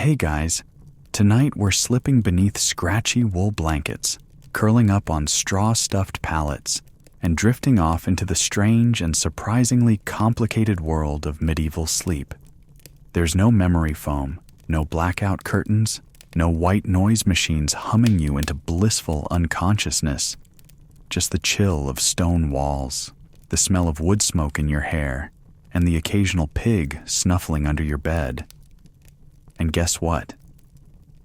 Hey guys, tonight we're slipping beneath scratchy wool blankets, curling up on straw-stuffed pallets, and drifting off into the strange and surprisingly complicated world of medieval sleep. There's no memory foam, no blackout curtains, no white noise machines humming you into blissful unconsciousness. Just the chill of stone walls, the smell of wood smoke in your hair, and the occasional pig snuffling under your bed. And guess what?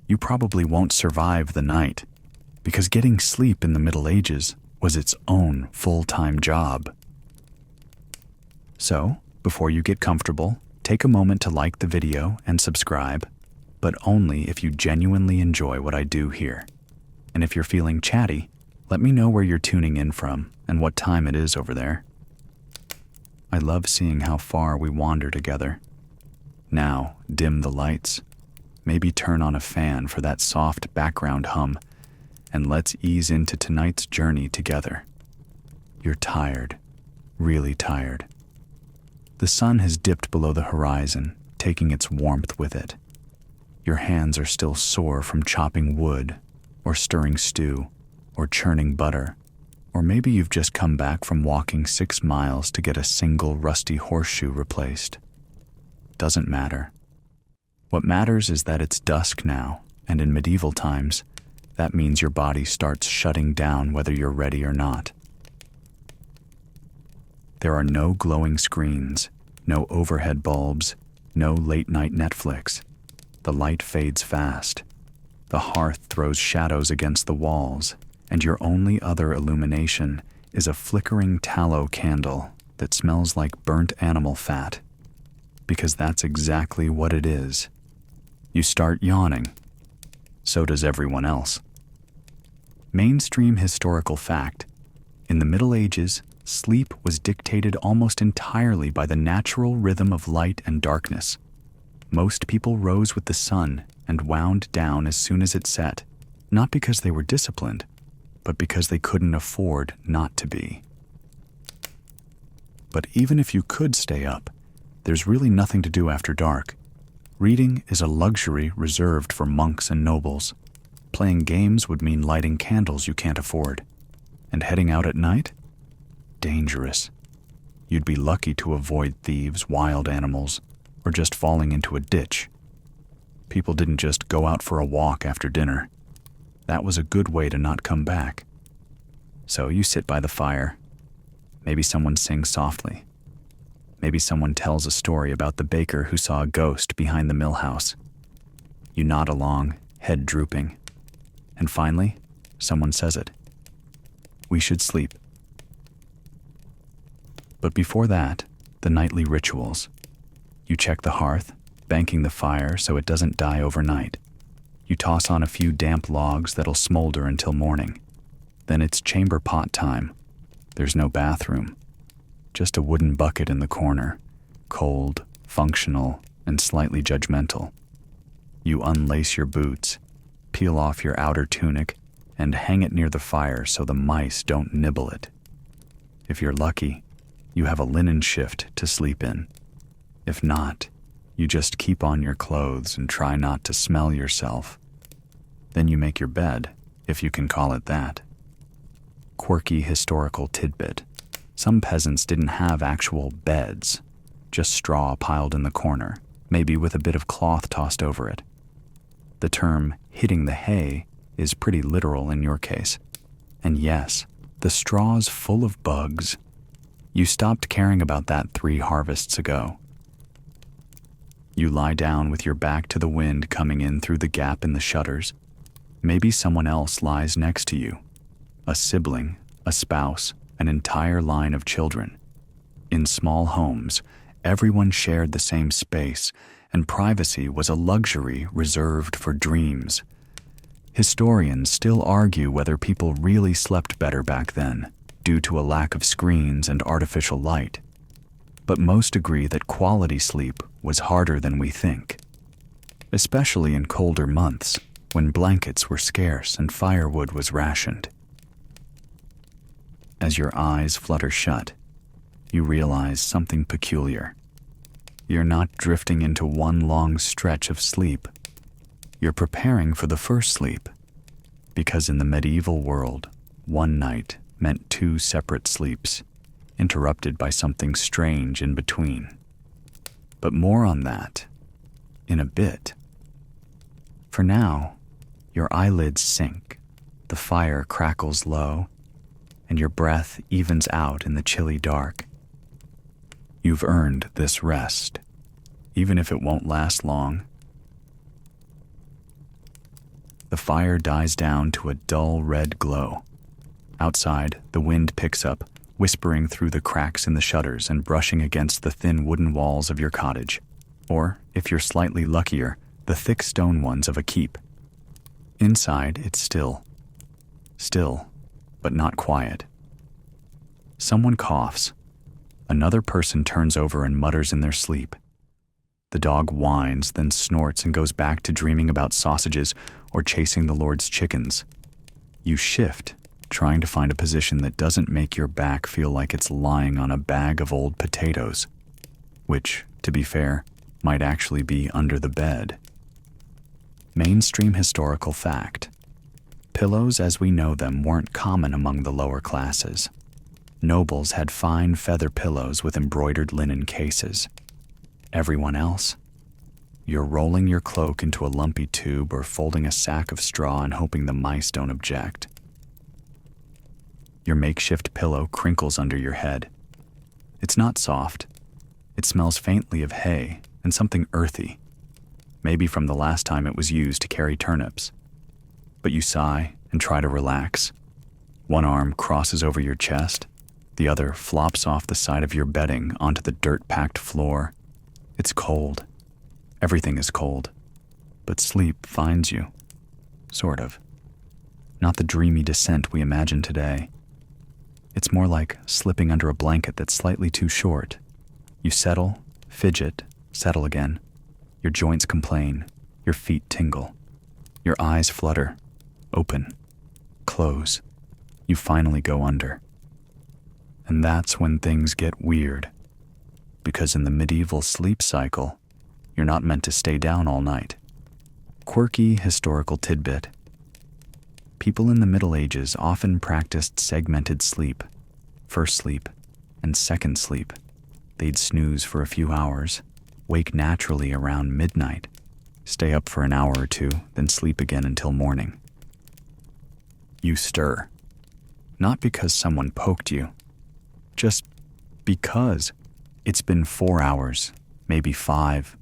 You probably won't survive the night, because getting sleep in the Middle Ages was its own full-time job. So, before you get comfortable, take a moment to like the video and subscribe, but only if you genuinely enjoy what I do here. And if you're feeling chatty, let me know where you're tuning in from and what time it is over there. I love seeing how far we wander together. Now, dim the lights, maybe turn on a fan for that soft background hum, and let's ease into tonight's journey together. You're tired, really tired. The sun has dipped below the horizon, taking its warmth with it. Your hands are still sore from chopping wood, or stirring stew, or churning butter, or maybe you've just come back from walking 6 miles to get a single rusty horseshoe replaced. Doesn't matter. What matters is that it's dusk now, and in medieval times, that means your body starts shutting down whether you're ready or not. There are no glowing screens, no overhead bulbs, no late-night Netflix. The light fades fast. The hearth throws shadows against the walls, and your only other illumination is a flickering tallow candle that smells like burnt animal fat. Because that's exactly what it is. You start yawning. So does everyone else. Mainstream historical fact: in the Middle Ages, sleep was dictated almost entirely by the natural rhythm of light and darkness. Most people rose with the sun and wound down as soon as it set, not because they were disciplined, but because they couldn't afford not to be. But even if you could stay up, there's really nothing to do after dark. Reading is a luxury reserved for monks and nobles. Playing games would mean lighting candles you can't afford. And heading out at night? Dangerous. You'd be lucky to avoid thieves, wild animals, or just falling into a ditch. People didn't just go out for a walk after dinner. That was a good way to not come back. So you sit by the fire. Maybe someone sings softly. Maybe someone tells a story about the baker who saw a ghost behind the mill house. You nod along, head drooping. And finally, someone says it. We should sleep. But before that, the nightly rituals. You check the hearth, banking the fire so it doesn't die overnight. You toss on a few damp logs that'll smolder until morning. Then it's chamber pot time. There's no bathroom. Just a wooden bucket in the corner, cold, functional, and slightly judgmental. You unlace your boots, peel off your outer tunic, and hang it near the fire so the mice don't nibble it. If you're lucky, you have a linen shift to sleep in. If not, you just keep on your clothes and try not to smell yourself. Then you make your bed, if you can call it that. Quirky historical tidbit. Some peasants didn't have actual beds, just straw piled in the corner, maybe with a bit of cloth tossed over it. The term hitting the hay is pretty literal in your case. And yes, the straw's full of bugs. You stopped caring about that 3 harvests ago. You lie down with your back to the wind coming in through the gap in the shutters. Maybe someone else lies next to you. A sibling, a spouse, an entire line of children. In small homes, everyone shared the same space, and privacy was a luxury reserved for dreams. Historians still argue whether people really slept better back then, due to a lack of screens and artificial light. But most agree that quality sleep was harder than we think, especially in colder months when blankets were scarce and firewood was rationed. As your eyes flutter shut, you realize something peculiar. You're not drifting into one long stretch of sleep. You're preparing for the first sleep, because in the medieval world, one night meant two separate sleeps, interrupted by something strange in between. But more on that in a bit. For now, your eyelids sink, the fire crackles low, and your breath evens out in the chilly dark. You've earned this rest, even if it won't last long. The fire dies down to a dull red glow. Outside, the wind picks up, whispering through the cracks in the shutters and brushing against the thin wooden walls of your cottage, or, if you're slightly luckier, the thick stone ones of a keep. Inside, it's still, but not quiet. Someone coughs. Another person turns over and mutters in their sleep. The dog whines, then snorts and goes back to dreaming about sausages or chasing the Lord's chickens. You shift, trying to find a position that doesn't make your back feel like it's lying on a bag of old potatoes, which, to be fair, might actually be under the bed. Mainstream historical fact. Pillows as we know them weren't common among the lower classes. Nobles had fine feather pillows with embroidered linen cases. Everyone else? You're rolling your cloak into a lumpy tube or folding a sack of straw and hoping the mice don't object. Your makeshift pillow crinkles under your head. It's not soft. It smells faintly of hay and something earthy, maybe from the last time it was used to carry turnips. But you sigh and try to relax. One arm crosses over your chest, the other flops off the side of your bedding onto the dirt-packed floor. It's cold. Everything is cold. But sleep finds you. Sort of. Not the dreamy descent we imagine today. It's more like slipping under a blanket that's slightly too short. You settle, fidget, settle again. Your joints complain. Your feet tingle. Your eyes flutter. Open. Close. You finally go under. And that's when things get weird. Because in the medieval sleep cycle, you're not meant to stay down all night. Quirky historical tidbit. People in the Middle Ages often practiced segmented sleep, first sleep and second sleep. They'd snooze for a few hours, wake naturally around midnight, stay up for an hour or two, then sleep again until morning. You stir. Not because someone poked you, just because it's been 4 hours, maybe 5.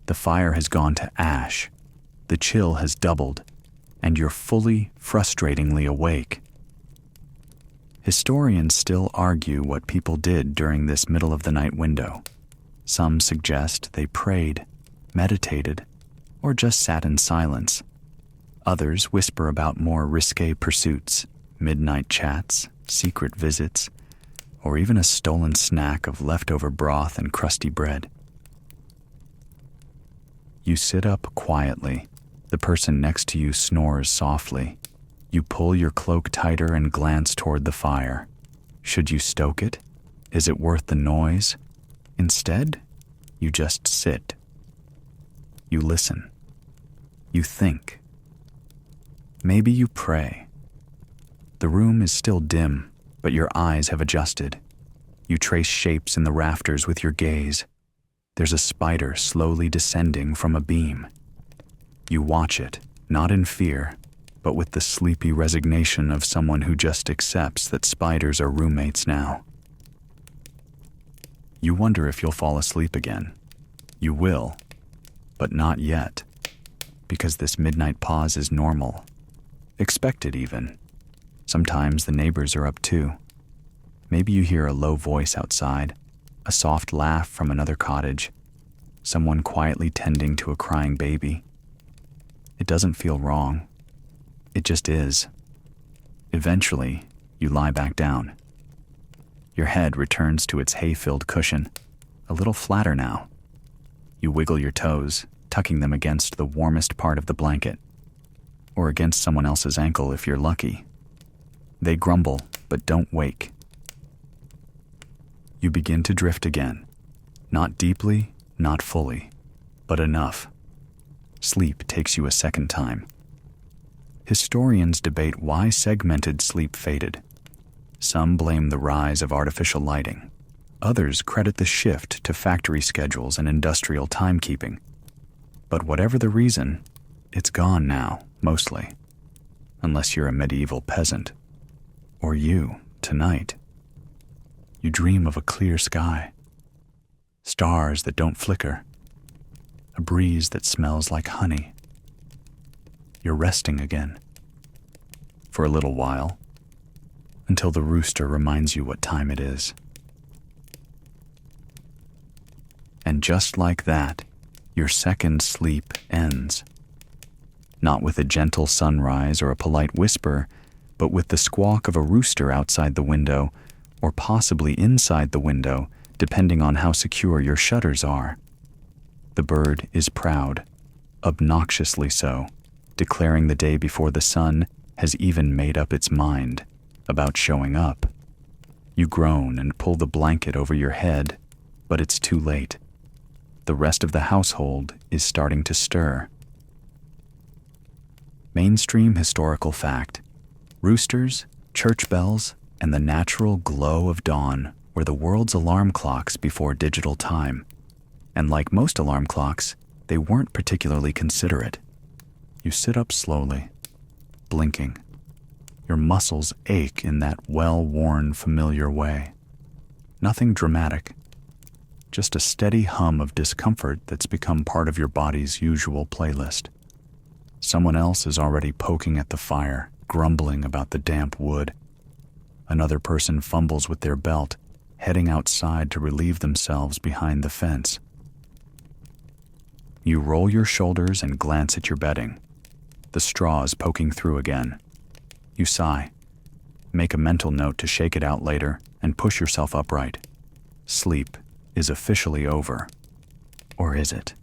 The fire has gone to ash, the chill has doubled, and you're fully, frustratingly awake. Historians still argue what people did during this middle-of-the-night window. Some suggest they prayed, meditated, or just sat in silence. Others whisper about more risque pursuits, midnight chats, secret visits, or even a stolen snack of leftover broth and crusty bread. You sit up quietly. The person next to you snores softly. You pull your cloak tighter and glance toward the fire. Should you stoke it? Is it worth the noise? Instead, you just sit. You listen. You think. Maybe you pray. The room is still dim, but your eyes have adjusted. You trace shapes in the rafters with your gaze. There's a spider slowly descending from a beam. You watch it, not in fear, but with the sleepy resignation of someone who just accepts that spiders are roommates now. You wonder if you'll fall asleep again. You will, but not yet, because this midnight pause is normal, expected even. Sometimes the neighbors are up too. Maybe you hear a low voice outside, a soft laugh from another cottage, someone quietly tending to a crying baby. It doesn't feel wrong. It just is. Eventually, you lie back down. Your head returns to its hay-filled cushion, a little flatter now. You wiggle your toes, tucking them against the warmest part of the blanket, or against someone else's ankle if you're lucky. They grumble, but don't wake. You begin to drift again. Not deeply, not fully, but enough. sleep takes you a second time. Historians debate why segmented sleep faded. Some blame the rise of artificial lighting. Others credit the shift to factory schedules and industrial timekeeping. But whatever the reason, it's gone now, mostly. Unless you're a medieval peasant. Or you, tonight. You dream of a clear sky. Stars that don't flicker. A breeze that smells like honey. You're resting again. For a little while. Until the rooster reminds you what time it is. And just like that, your second sleep ends. Not with a gentle sunrise or a polite whisper, but with the squawk of a rooster outside the window, or possibly inside the window, depending on how secure your shutters are. The bird is proud, obnoxiously so, declaring the day before the sun has even made up its mind about showing up. You groan and pull the blanket over your head, but it's too late. The rest of the household is starting to stir. Mainstream historical fact: roosters, church bells, and the natural glow of dawn were the world's alarm clocks before digital time. And like most alarm clocks, they weren't particularly considerate. You sit up slowly, blinking. Your muscles ache in that well-worn, familiar way. Nothing dramatic, just a steady hum of discomfort that's become part of your body's usual playlist. Someone else is already poking at the fire, grumbling about the damp wood. Another person fumbles with their belt, heading outside to relieve themselves behind the fence. You roll your shoulders and glance at your bedding. The straws poking through again. You sigh, make a mental note to shake it out later, and push yourself upright. Sleep is officially over. Or is it?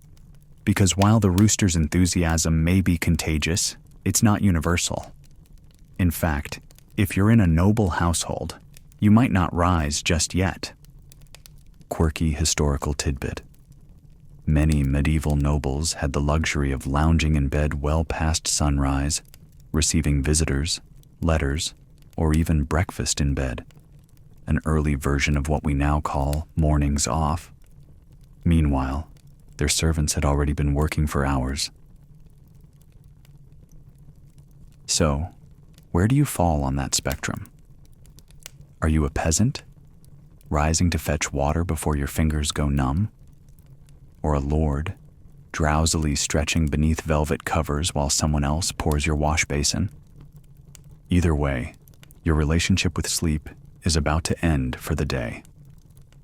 Because while the rooster's enthusiasm may be contagious, it's not universal. In fact, if you're in a noble household, you might not rise just yet. Quirky historical tidbit. Many medieval nobles had the luxury of lounging in bed well past sunrise, receiving visitors, letters, or even breakfast in bed, an early version of what we now call mornings off. Meanwhile, their servants had already been working for hours. So, where do you fall on that spectrum? Are you a peasant, rising to fetch water before your fingers go numb? Or a lord, drowsily stretching beneath velvet covers while someone else pours your wash basin? Either way, your relationship with sleep is about to end for the day.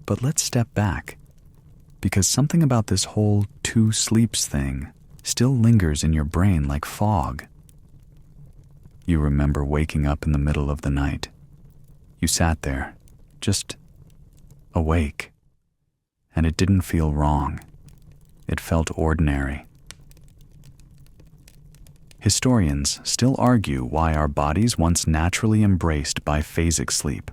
But let's step back, because something about this whole two sleeps thing still lingers in your brain like fog. You remember waking up in the middle of the night. You sat there, just awake, and it didn't feel wrong. It felt ordinary. Historians still argue why our bodies once naturally embraced biphasic sleep.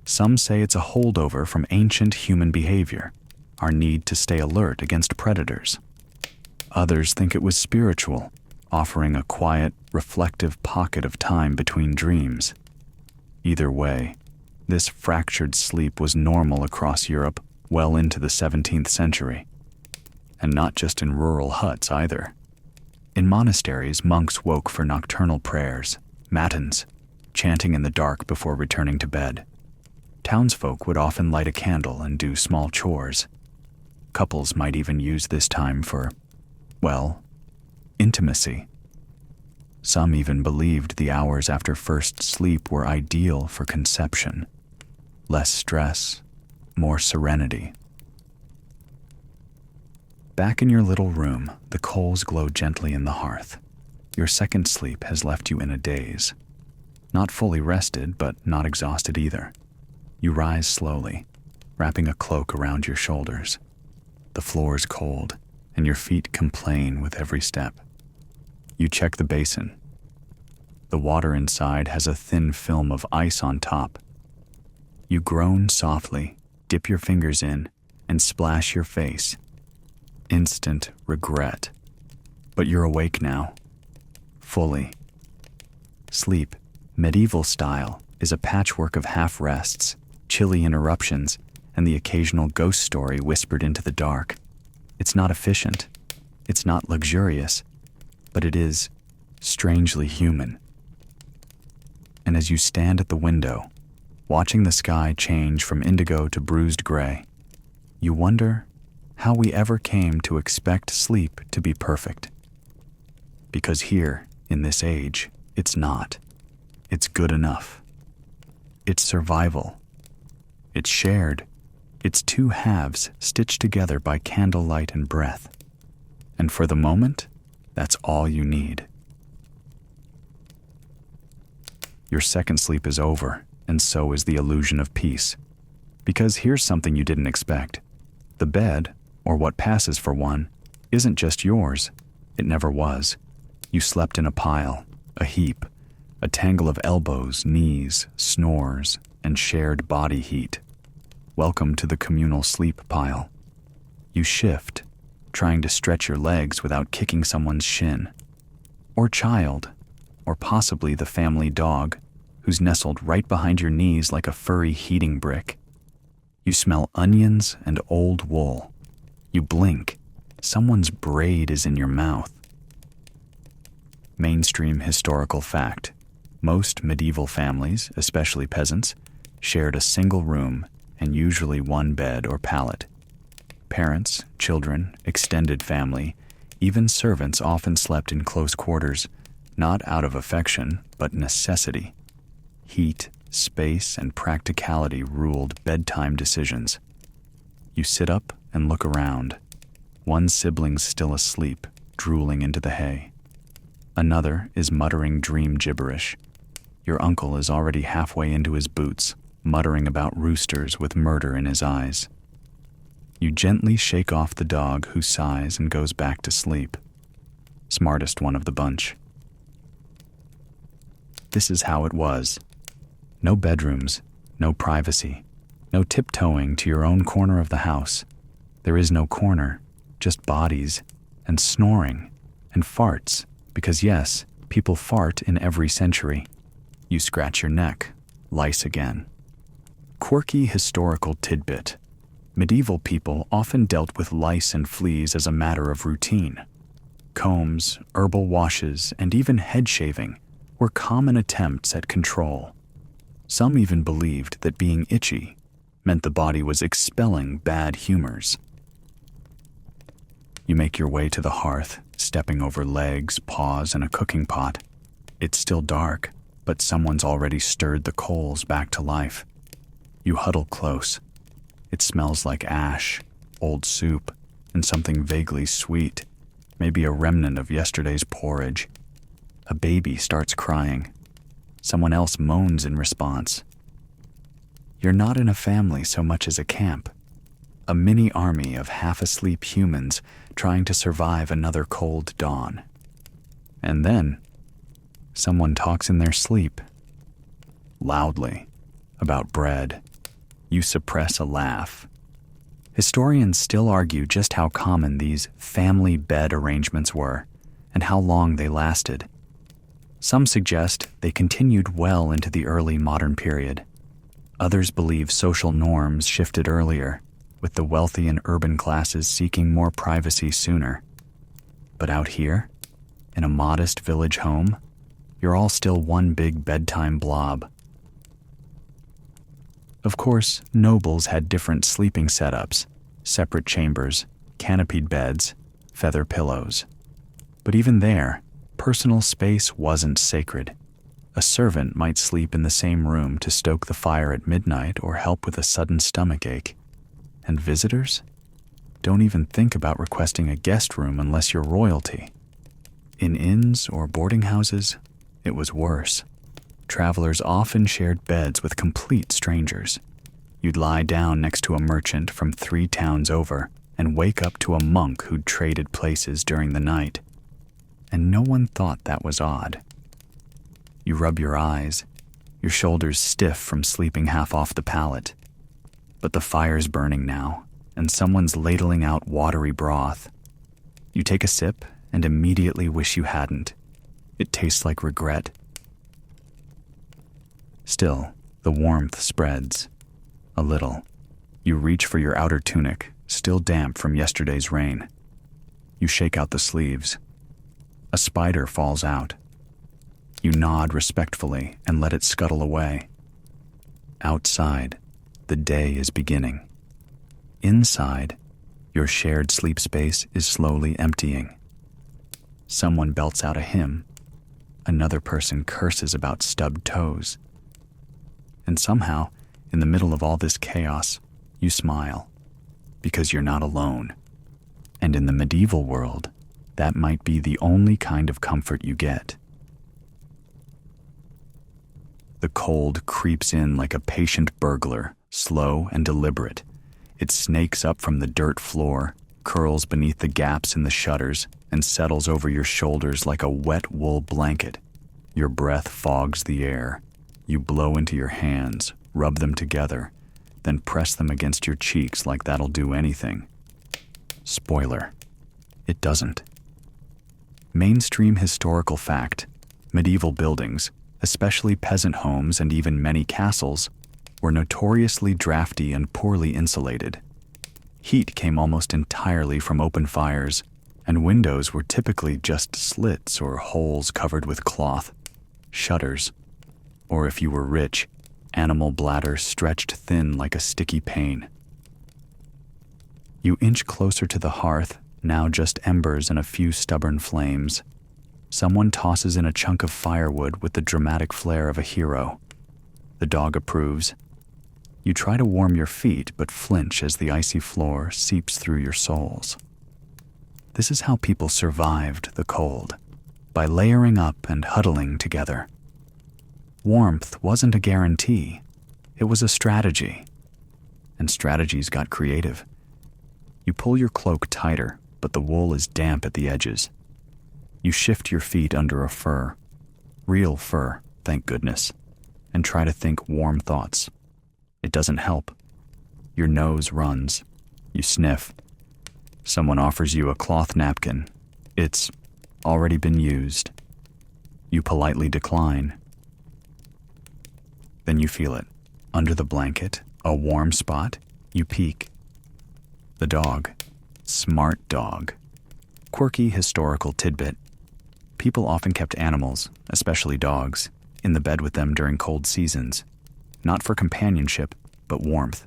Some say it's a holdover from ancient human behavior, our need to stay alert against predators. Others think it was spiritual, offering a quiet, reflective pocket of time between dreams. Either way, this fractured sleep was normal across Europe well into the 17th century. And not just in rural huts either. In monasteries, monks woke for nocturnal prayers, matins, chanting in the dark before returning to bed. Townsfolk would often light a candle and do small chores. Couples might even use this time for, well, intimacy. Some even believed the hours after first sleep were ideal for conception. Less stress, more serenity. Back in your little room, the coals glow gently in the hearth. Your second sleep has left you in a daze. Not fully rested, but not exhausted either. You rise slowly, wrapping a cloak around your shoulders. The floor is cold, and your feet complain with every step. You check the basin. The water inside has a thin film of ice on top. You groan softly, dip your fingers in, and splash your face. Instant regret. But you're awake now, fully. Sleep, medieval style, is a patchwork of half-rests, chilly interruptions, and the occasional ghost story whispered into the dark. It's not efficient, it's not luxurious, but it is strangely human. And as you stand at the window, watching the sky change from indigo to bruised gray, you wonder how we ever came to expect sleep to be perfect. Because here, in this age, it's not. It's good enough. It's survival. It's shared. It's two halves stitched together by candlelight and breath. And for the moment, that's all you need. Your second sleep is over, and so is the illusion of peace. Because here's something you didn't expect. The bed, or what passes for one, isn't just yours. It never was. You slept in a pile, a heap, a tangle of elbows, knees, snores, and shared body heat. Welcome to the communal sleep pile. You shift, trying to stretch your legs without kicking someone's shin. Or child, or possibly the family dog, who's nestled right behind your knees like a furry heating brick. You smell onions and old wool. You blink. Someone's braid is in your mouth. Mainstream historical fact. Most medieval families, especially peasants, shared a single room and usually one bed or pallet. Parents, children, extended family, even servants often slept in close quarters, not out of affection, but necessity. Heat, space, and practicality ruled bedtime decisions. You sit up and look around. One sibling's still asleep, drooling into the hay. Another is muttering dream gibberish. Your uncle is already halfway into his boots, muttering about roosters with murder in his eyes. You gently shake off the dog who sighs and goes back to sleep. Smartest one of the bunch. This is how it was. No bedrooms, no privacy, no tiptoeing to your own corner of the house. There is no corner, just bodies, and snoring, and farts, because yes, people fart in every century. You scratch your neck, lice again. Quirky historical tidbit. Medieval people often dealt with lice and fleas as a matter of routine. Combs, herbal washes, and even head shaving were common attempts at control. Some even believed that being itchy meant the body was expelling bad humors. You make your way to the hearth, stepping over legs, paws, and a cooking pot. It's still dark, but someone's already stirred the coals back to life. You huddle close. It smells like ash, old soup, and something vaguely sweet, maybe a remnant of yesterday's porridge. A baby starts crying. Someone else moans in response. You're not in a family so much as a camp, a mini army of half-asleep humans trying to survive another cold dawn. And then, someone talks in their sleep. Loudly, about bread. You suppress a laugh. Historians still argue just how common these family bed arrangements were, and how long they lasted. Some suggest they continued well into the early modern period. Others believe social norms shifted earlier, with the wealthy and urban classes seeking more privacy sooner. But out here, in a modest village home, you're all still one big bedtime blob. Of course, nobles had different sleeping setups, separate chambers, canopied beds, feather pillows. But even there, personal space wasn't sacred. A servant might sleep in the same room to stoke the fire at midnight or help with a sudden stomach ache. And visitors? Don't even think about requesting a guest room unless you're royalty. In inns or boarding houses, it was worse. Travelers often shared beds with complete strangers. You'd lie down next to a merchant from 3 towns over and wake up to a monk who'd traded places during the night. And no one thought that was odd. You rub your eyes, your shoulders stiff from sleeping half off the pallet. But the fire's burning now, and someone's ladling out watery broth. You take a sip and immediately wish you hadn't. It tastes like regret. Still, the warmth spreads. A little. You reach for your outer tunic, still damp from yesterday's rain. You shake out the sleeves. A spider falls out. You nod respectfully and let it scuttle away. Outside, the day is beginning. Inside, your shared sleep space is slowly emptying. Someone belts out a hymn. Another person curses about stubbed toes. And somehow, in the middle of all this chaos, you smile, because you're not alone. And in the medieval world, that might be the only kind of comfort you get. The cold creeps in like a patient burglar, slow and deliberate. It snakes up from the dirt floor, curls beneath the gaps in the shutters, and settles over your shoulders like a wet wool blanket. Your breath fogs the air. You blow into your hands, rub them together, then press them against your cheeks like that'll do anything. Spoiler: it doesn't. Mainstream historical fact: medieval buildings, especially peasant homes and even many castles, were notoriously drafty and poorly insulated. Heat came almost entirely from open fires, and windows were typically just slits or holes covered with cloth, shutters, or if you were rich, animal bladder stretched thin like a sticky pane. You inch closer to the hearth, now just embers and a few stubborn flames. Someone tosses in a chunk of firewood with the dramatic flair of a hero. The dog approves. You try to warm your feet, but flinch as the icy floor seeps through your soles. This is how people survived the cold, by layering up and huddling together. Warmth wasn't a guarantee. It was a strategy. And strategies got creative. You pull your cloak tighter, but the wool is damp at the edges. You shift your feet under a fur. Real fur, thank goodness. And try to think warm thoughts. It doesn't help. Your nose runs. You sniff. Someone offers you a cloth napkin. It's already been used. You politely decline. Then you feel it. Under the blanket, a warm spot. You peek. The dog. Smart dog. Quirky historical tidbit. People often kept animals, especially dogs, in the bed with them during cold seasons. Not for companionship, but warmth.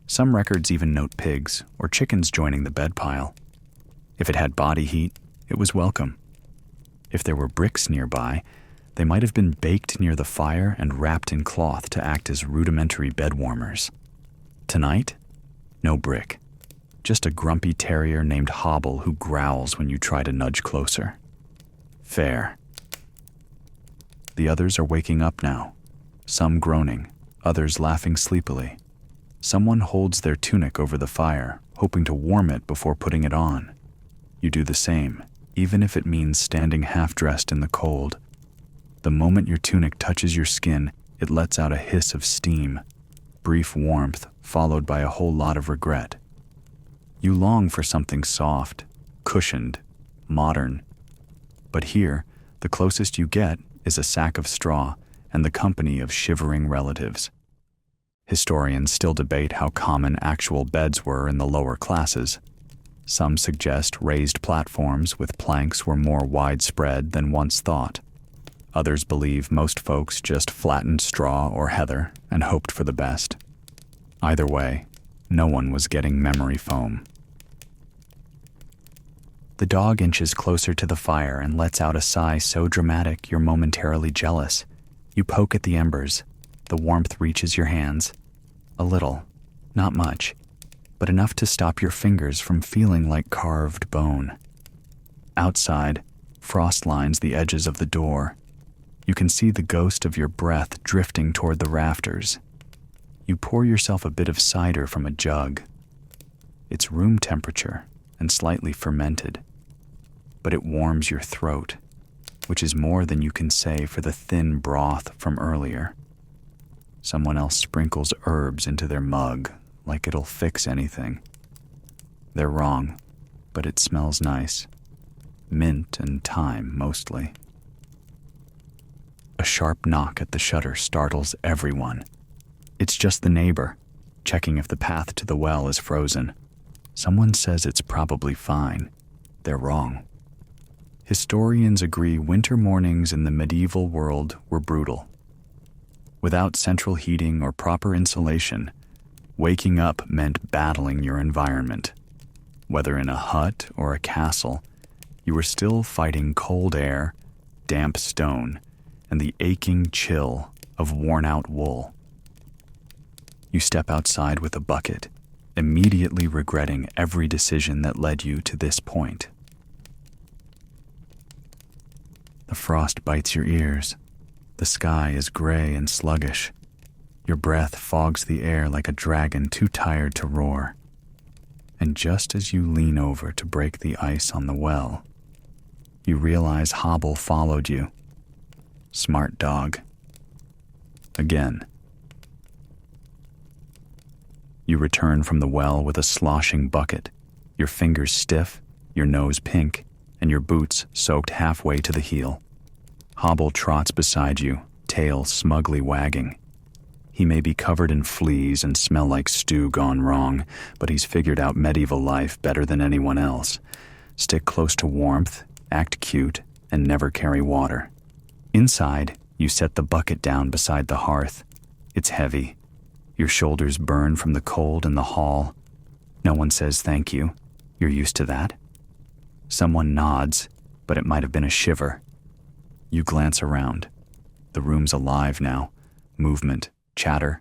Some records even note pigs or chickens joining the bed pile. If it had body heat, it was welcome. If there were bricks nearby, they might have been baked near the fire and wrapped in cloth to act as rudimentary bed warmers. Tonight, no brick. Just a grumpy terrier named Hobble who growls when you try to nudge closer. Fair. The others are waking up now, some groaning, others laughing sleepily. Someone holds their tunic over the fire, hoping to warm it before putting it on. You do the same, even if it means standing half-dressed in the cold. The moment your tunic touches your skin, it lets out a hiss of steam, brief warmth followed by a whole lot of regret. You long for something soft, cushioned, modern. But here, the closest you get is a sack of straw and the company of shivering relatives. Historians still debate how common actual beds were in the lower classes. Some suggest raised platforms with planks were more widespread than once thought. Others believe most folks just flattened straw or heather and hoped for the best. Either way, no one was getting memory foam. The dog inches closer to the fire and lets out a sigh so dramatic you're momentarily jealous. You poke at the embers. The warmth reaches your hands. A little, not much, but enough to stop your fingers from feeling like carved bone. Outside, frost lines the edges of the door. You can see the ghost of your breath drifting toward the rafters. You pour yourself a bit of cider from a jug. It's room temperature and slightly fermented, but it warms your throat, which is more than you can say for the thin broth from earlier. Someone else sprinkles herbs into their mug, like it'll fix anything. They're wrong, but it smells nice. mint and thyme mostly. A sharp knock at the shutter startles everyone. It's just the neighbor, checking if the path to the well is frozen. Someone says it's probably fine. They're wrong. Historians agree winter mornings in the medieval world were brutal. Without central heating or proper insulation, waking up meant battling your environment. Whether in a hut or a castle, you were still fighting cold air, damp stone, and the aching chill of worn-out wool. You step outside with a bucket, immediately regretting every decision that led you to this point. The frost bites your ears. The sky is gray and sluggish. Your breath fogs the air like a dragon too tired to roar. And just as you lean over to break the ice on the well, you realize Hobble followed you. Smart dog. Again. You return from the well with a sloshing bucket, your fingers stiff, your nose pink, and your boots soaked halfway to the heel. Hobble trots beside you, tail smugly wagging. He may be covered in fleas and smell like stew gone wrong, but he's figured out medieval life better than anyone else. Stick close to warmth, act cute, and never carry water. Inside, you set the bucket down beside the hearth. It's heavy. Your shoulders burn from the cold in the hall. No one says thank you. You're used to that. Someone nods, but it might have been a shiver. You glance around. The room's alive now. Movement, chatter,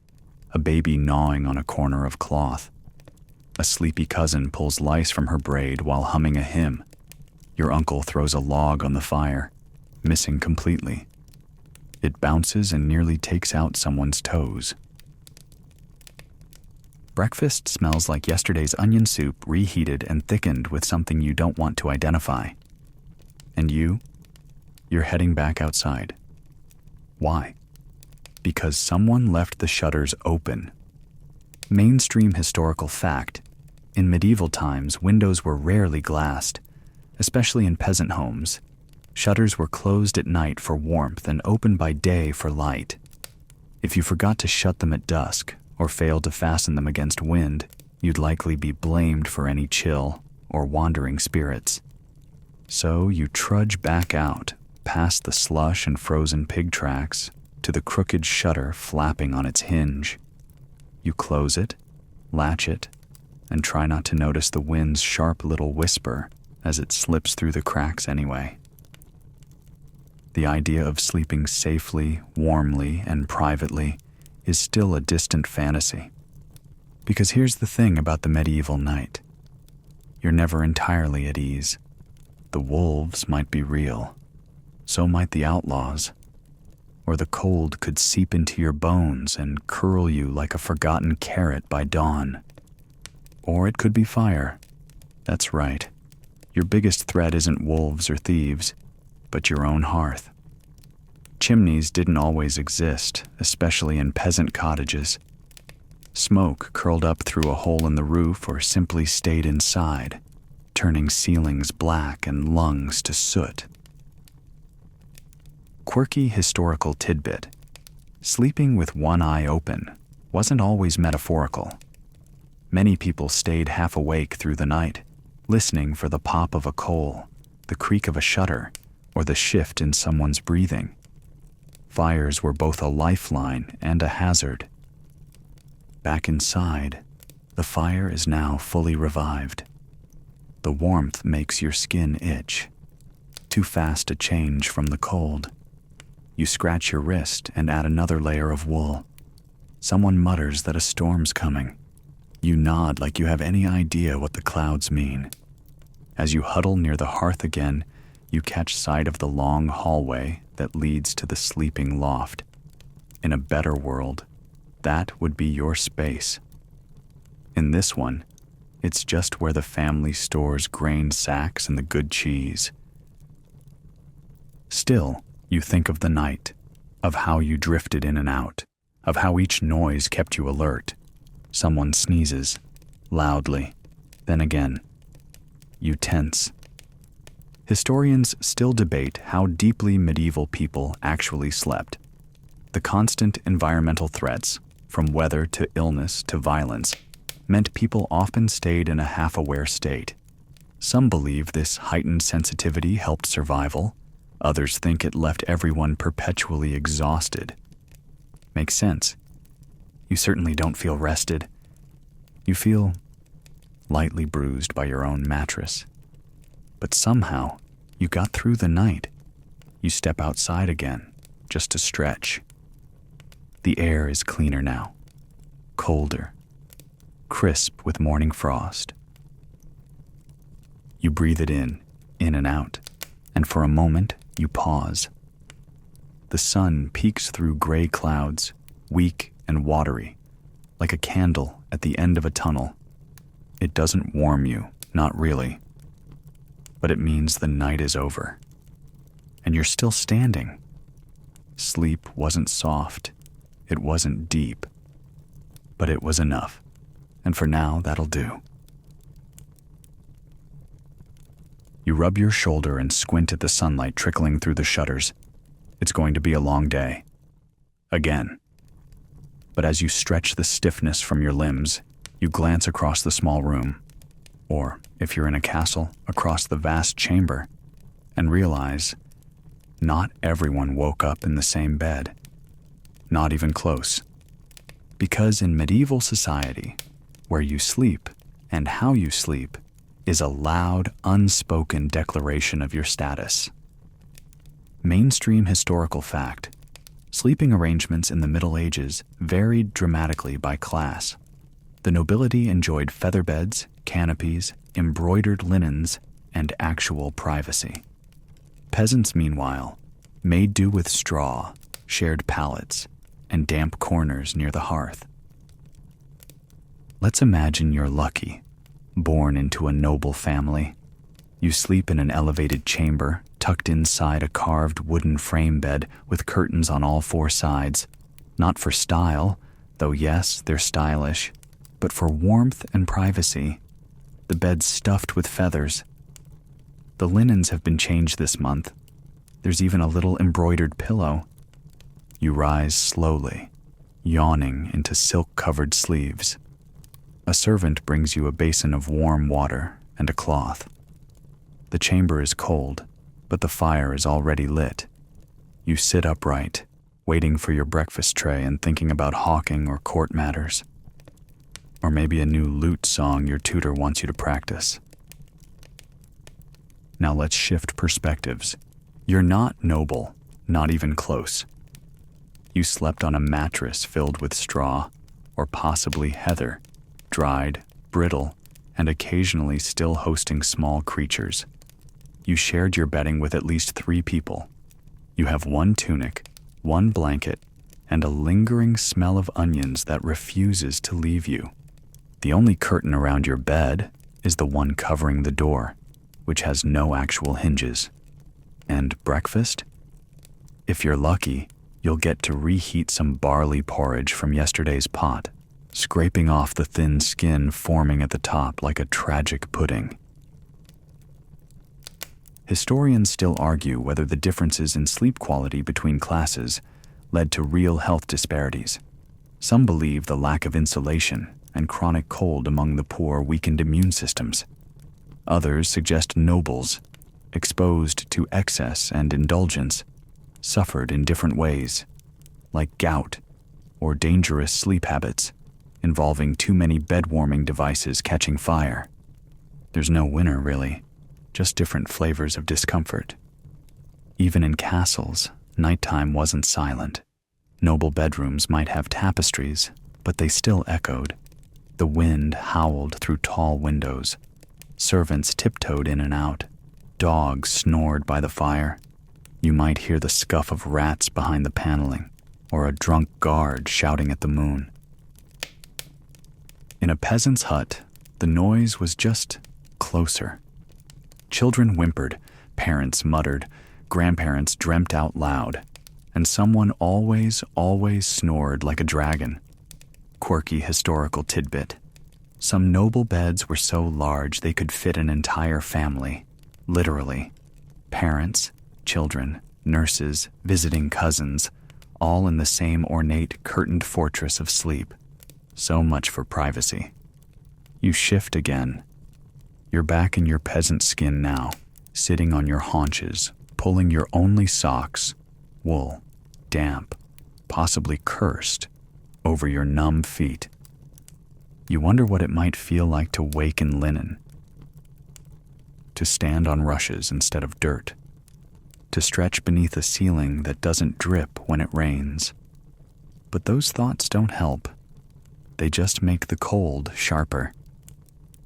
a baby gnawing on a corner of cloth. A sleepy cousin pulls lice from her braid while humming a hymn. Your uncle throws a log on the fire, missing completely. It bounces and nearly takes out someone's toes. Breakfast smells like yesterday's onion soup reheated and thickened with something you don't want to identify. And you're heading back outside. Why? Because someone left the shutters open. Mainstream historical fact. In medieval times, windows were rarely glassed, especially in peasant homes. Shutters were closed at night for warmth and open by day for light. If you forgot to shut them at dusk or failed to fasten them against wind, you'd likely be blamed for any chill or wandering spirits. So you trudge back out, past the slush and frozen pig tracks, to the crooked shutter flapping on its hinge. You close it, latch it, and try not to notice the wind's sharp little whisper as it slips through the cracks anyway. The idea of sleeping safely, warmly, and privately is still a distant fantasy. Because here's the thing about the medieval night. You're never entirely at ease. The wolves might be real. So might the outlaws. Or the cold could seep into your bones and curl you like a forgotten carrot by dawn. Or it could be fire. That's right. Your biggest threat isn't wolves or thieves, but your own hearth. Chimneys didn't always exist, especially in peasant cottages. Smoke curled up through a hole in the roof or simply stayed inside, turning ceilings black and lungs to soot. Quirky historical tidbit. Sleeping with one eye open wasn't always metaphorical. Many people stayed half awake through the night, listening for the pop of a coal, the creak of a shutter, or the shift in someone's breathing. Fires were both a lifeline and a hazard. Back inside, the fire is now fully revived. The warmth makes your skin itch. Too fast to change from the cold. You scratch your wrist and add another layer of wool. Someone mutters that a storm's coming. You nod like you have any idea what the clouds mean. As you huddle near the hearth again, you catch sight of the long hallway that leads to the sleeping loft. In a better world, that would be your space. In this one, it's just where the family stores grain sacks and the good cheese. Still, you think of the night, of how you drifted in and out, of how each noise kept you alert. Someone sneezes, loudly, then again. You tense. Historians still debate how deeply medieval people actually slept. The constant environmental threats, from weather to illness to violence, meant people often stayed in a half-aware state. Some believe this heightened sensitivity helped survival. Others think it left everyone perpetually exhausted. Makes sense. You certainly don't feel rested. You feel lightly bruised by your own mattress. But somehow, you got through the night. You step outside again, just to stretch. The air is cleaner now, colder, crisp with morning frost. You breathe it in and out, and for a moment, you pause. The sun peeks through gray clouds, weak and watery, like a candle at the end of a tunnel. It doesn't warm you, not really, but it means the night is over, and you're still standing. Sleep wasn't soft, it wasn't deep, but it was enough, and for now, that'll do. You rub your shoulder and squint at the sunlight trickling through the shutters. It's going to be a long day. Again. But as you stretch the stiffness from your limbs, you glance across the small room, or, if you're in a castle, across the vast chamber, and realize not everyone woke up in the same bed. Not even close. Because in medieval society, where you sleep and how you sleep is a loud, unspoken declaration of your status. Mainstream historical fact: sleeping arrangements in the Middle Ages varied dramatically by class. The nobility enjoyed feather beds, canopies, embroidered linens, and actual privacy. Peasants, meanwhile, made do with straw, shared pallets, and damp corners near the hearth. Let's imagine you're lucky, born into a noble family. You sleep in an elevated chamber, tucked inside a carved wooden frame bed with curtains on all four sides, not for style, though yes, they're stylish, but for warmth and privacy. The bed's stuffed with feathers. The linens have been changed this month. There's even a little embroidered pillow. You rise slowly, yawning into silk-covered sleeves. A servant brings you a basin of warm water and a cloth. The chamber is cold, but the fire is already lit. You sit upright, waiting for your breakfast tray and thinking about hawking or court matters. Or maybe a new lute song your tutor wants you to practice. Now let's shift perspectives. You're not noble, not even close. You slept on a mattress filled with straw, or possibly heather, dried, brittle, and occasionally still hosting small creatures. You shared your bedding with at least 3 people. You have 1 tunic, 1 blanket, and a lingering smell of onions that refuses to leave you. The only curtain around your bed is the one covering the door, which has no actual hinges. And breakfast? If you're lucky, you'll get to reheat some barley porridge from yesterday's pot, scraping off the thin skin forming at the top like a tragic pudding. Historians still argue whether the differences in sleep quality between classes led to real health disparities. Some believe the lack of insulation and chronic cold among the poor weakened immune systems. Others suggest nobles, exposed to excess and indulgence, suffered in different ways, like gout or dangerous sleep habits involving too many bed-warming devices catching fire. There's no winner, really, just different flavors of discomfort. Even in castles, nighttime wasn't silent. Noble bedrooms might have tapestries, but they still echoed. The wind howled through tall windows. Servants tiptoed in and out. Dogs snored by the fire. You might hear the scuff of rats behind the paneling, or a drunk guard shouting at the moon. In a peasant's hut, the noise was just closer. Children whimpered, parents muttered, grandparents dreamt out loud, and someone always snored like a dragon. Quirky historical tidbit. Some noble beds were so large they could fit an entire family, literally. Parents, children, nurses, visiting cousins, all in the same ornate curtained fortress of sleep. So much for privacy. You shift again. You're back in your peasant skin now, sitting on your haunches, pulling your only socks, wool, damp, possibly cursed, over your numb feet. You wonder what it might feel like to wake in linen, to stand on rushes instead of dirt, to stretch beneath a ceiling that doesn't drip when it rains. But those thoughts don't help. They just make the cold sharper.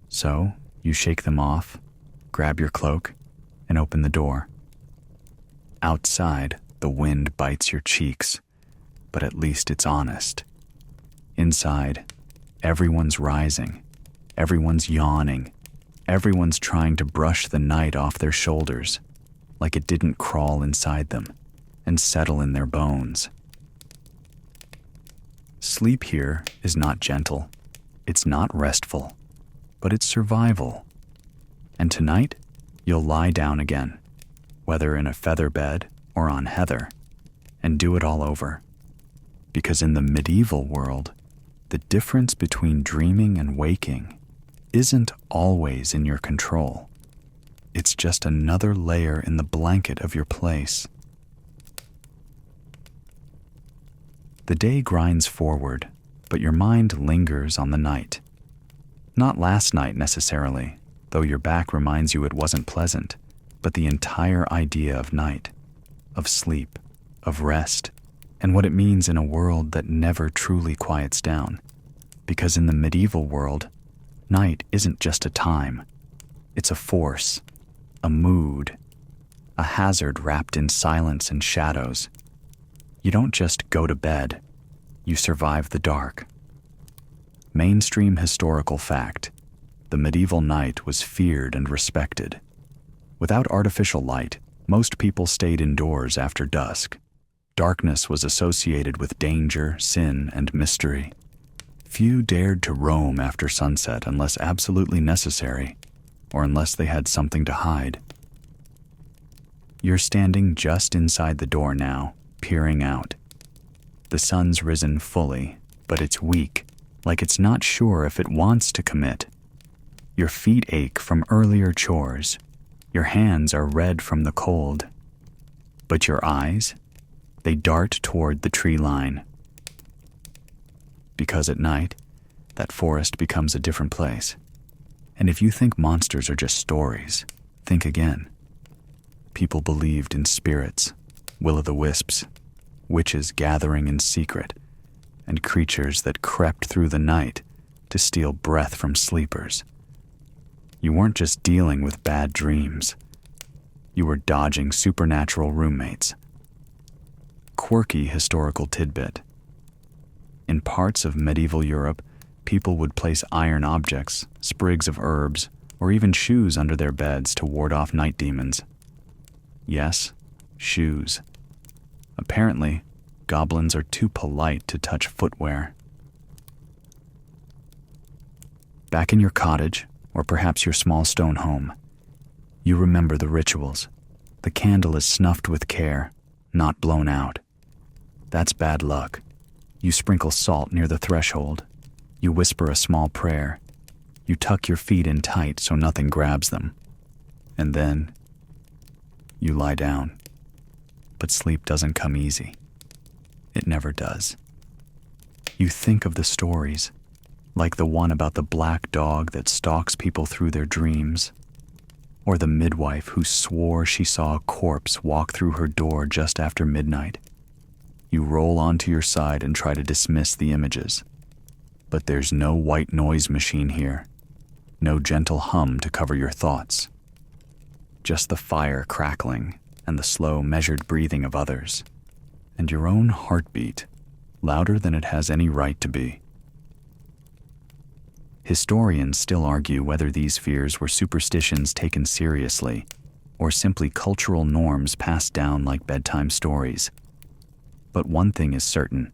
So you shake them off, grab your cloak, and open the door. Outside, the wind bites your cheeks, but at least it's honest. Inside, everyone's rising, everyone's yawning, everyone's trying to brush the night off their shoulders, like it didn't crawl inside them and settle in their bones. Sleep here is not gentle, it's not restful, but it's survival. And tonight, you'll lie down again, whether in a feather bed or on heather, and do it all over. Because in the medieval world, the difference between dreaming and waking isn't always in your control. It's just another layer in the blanket of your place. The day grinds forward, but your mind lingers on the night. Not last night necessarily, though your back reminds you it wasn't pleasant, but the entire idea of night, of sleep, of rest, and what it means in a world that never truly quiets down. Because in the medieval world, night isn't just a time. It's a force, a mood, a hazard wrapped in silence and shadows. You don't just go to bed, you survive the dark. Mainstream historical fact: the medieval night was feared and respected. Without artificial light, most people stayed indoors after dusk. Darkness was associated with danger, sin, and mystery. Few dared to roam after sunset unless absolutely necessary, or unless they had something to hide. You're standing just inside the door now, peering out. The sun's risen fully, but it's weak, like it's not sure if it wants to commit. Your feet ache from earlier chores. Your hands are red from the cold. But your eyes, they dart toward the tree line. Because at night, that forest becomes a different place. And if you think monsters are just stories, think again. People believed in spirits, will-o'-the-wisps, witches gathering in secret, and creatures that crept through the night to steal breath from sleepers. You weren't just dealing with bad dreams. You were dodging supernatural roommates. Quirky historical tidbit. In parts of medieval Europe, people would place iron objects, sprigs of herbs, or even shoes under their beds to ward off night demons. Yes, shoes. Apparently, goblins are too polite to touch footwear. Back in your cottage, or perhaps your small stone home, you remember the rituals. The candle is snuffed with care, not blown out. That's bad luck. You sprinkle salt near the threshold. You whisper a small prayer. You tuck your feet in tight so nothing grabs them. And then you lie down. But sleep doesn't come easy. It never does. You think of the stories, like the one about the black dog that stalks people through their dreams, or the midwife who swore she saw a corpse walk through her door just after midnight. You roll onto your side and try to dismiss the images. But there's no white noise machine here, no gentle hum to cover your thoughts. Just the fire crackling and the slow, measured breathing of others, and your own heartbeat, louder than it has any right to be. Historians still argue whether these fears were superstitions taken seriously or simply cultural norms passed down like bedtime stories. But one thing is certain: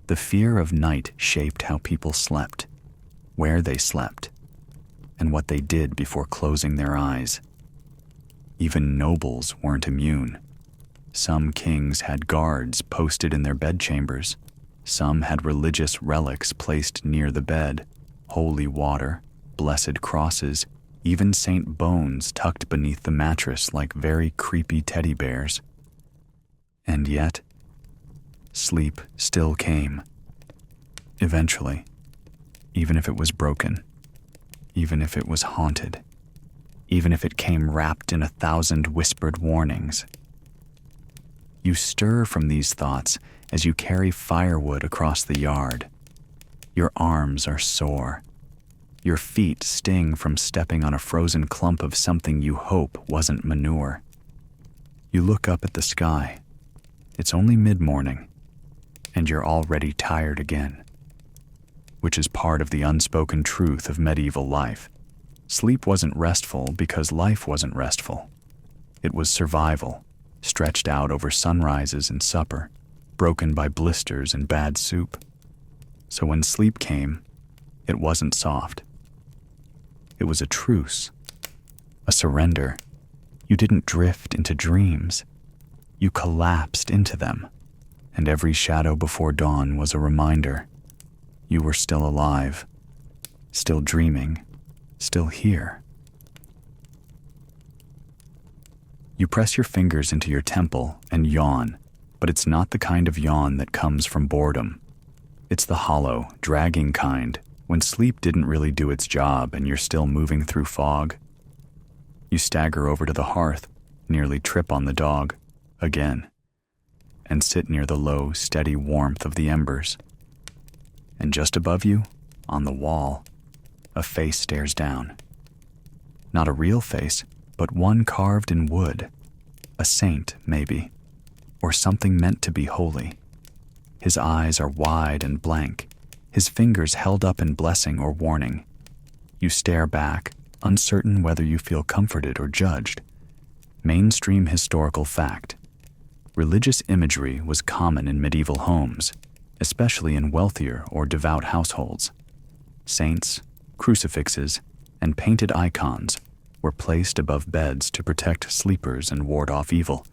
the fear of night shaped how people slept, where they slept, and what they did before closing their eyes. Even nobles weren't immune. Some kings had guards posted in their bedchambers. Some had religious relics placed near the bed, holy water, blessed crosses, even saint bones tucked beneath the mattress like very creepy teddy bears. And yet, sleep still came. Eventually, even if it was broken, even if it was haunted, even if it came wrapped in 1,000 whispered warnings. You stir from these thoughts as you carry firewood across the yard. Your arms are sore. Your feet sting from stepping on a frozen clump of something you hope wasn't manure. You look up at the sky. It's only mid-morning, and you're already tired again, which is part of the unspoken truth of medieval life. Sleep wasn't restful because life wasn't restful. It was survival, stretched out over sunrises and supper, broken by blisters and bad soup. So when sleep came, it wasn't soft. It was a truce, a surrender. You didn't drift into dreams. You collapsed into them, and every shadow before dawn was a reminder. You were still alive, still dreaming, still here. You press your fingers into your temple and yawn, but it's not the kind of yawn that comes from boredom. It's the hollow, dragging kind, when sleep didn't really do its job and you're still moving through fog. You stagger over to the hearth, nearly trip on the dog, again, and sit near the low, steady warmth of the embers. And just above you, on the wall, a face stares down. Not a real face, but one carved in wood. A saint, maybe, or something meant to be holy. His eyes are wide and blank, his fingers held up in blessing or warning. You stare back, uncertain whether you feel comforted or judged. Mainstream historical fact. Religious imagery was common in medieval homes, especially in wealthier or devout households. Saints, crucifixes, and painted icons were placed above beds to protect sleepers and ward off evil.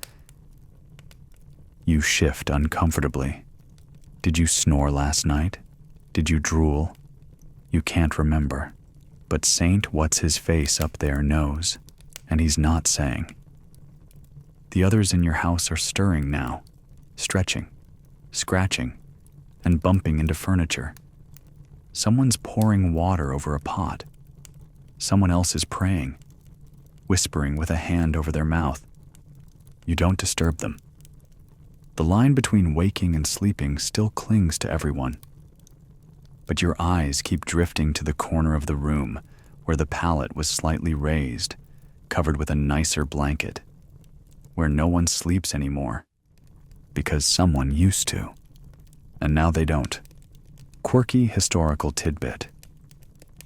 You shift uncomfortably. Did you snore last night? Did you drool? You can't remember. But Saint What's-His-Face up there knows, and he's not saying. The others in your house are stirring now, stretching, scratching, and bumping into furniture. Someone's pouring water over a pot. Someone else is praying, whispering with a hand over their mouth. You don't disturb them. The line between waking and sleeping still clings to everyone. But your eyes keep drifting to the corner of the room where the pallet was slightly raised, covered with a nicer blanket, where no one sleeps anymore, because someone used to, and now they don't. Quirky historical tidbit.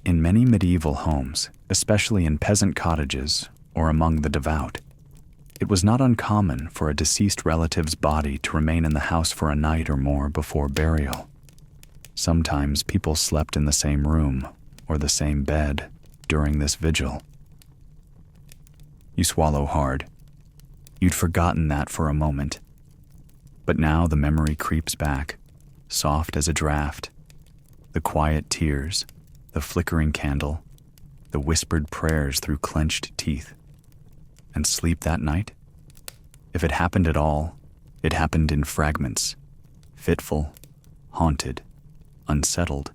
In many medieval homes, especially in peasant cottages or among the devout, it was not uncommon for a deceased relative's body to remain in the house for a night or more before burial. Sometimes people slept in the same room or the same bed during this vigil. You swallow hard. You'd forgotten that for a moment. But now the memory creeps back, soft as a draft. The quiet tears, the flickering candle, the whispered prayers through clenched teeth. And sleep that night? If it happened at all, it happened in fragments, fitful, haunted, unsettled.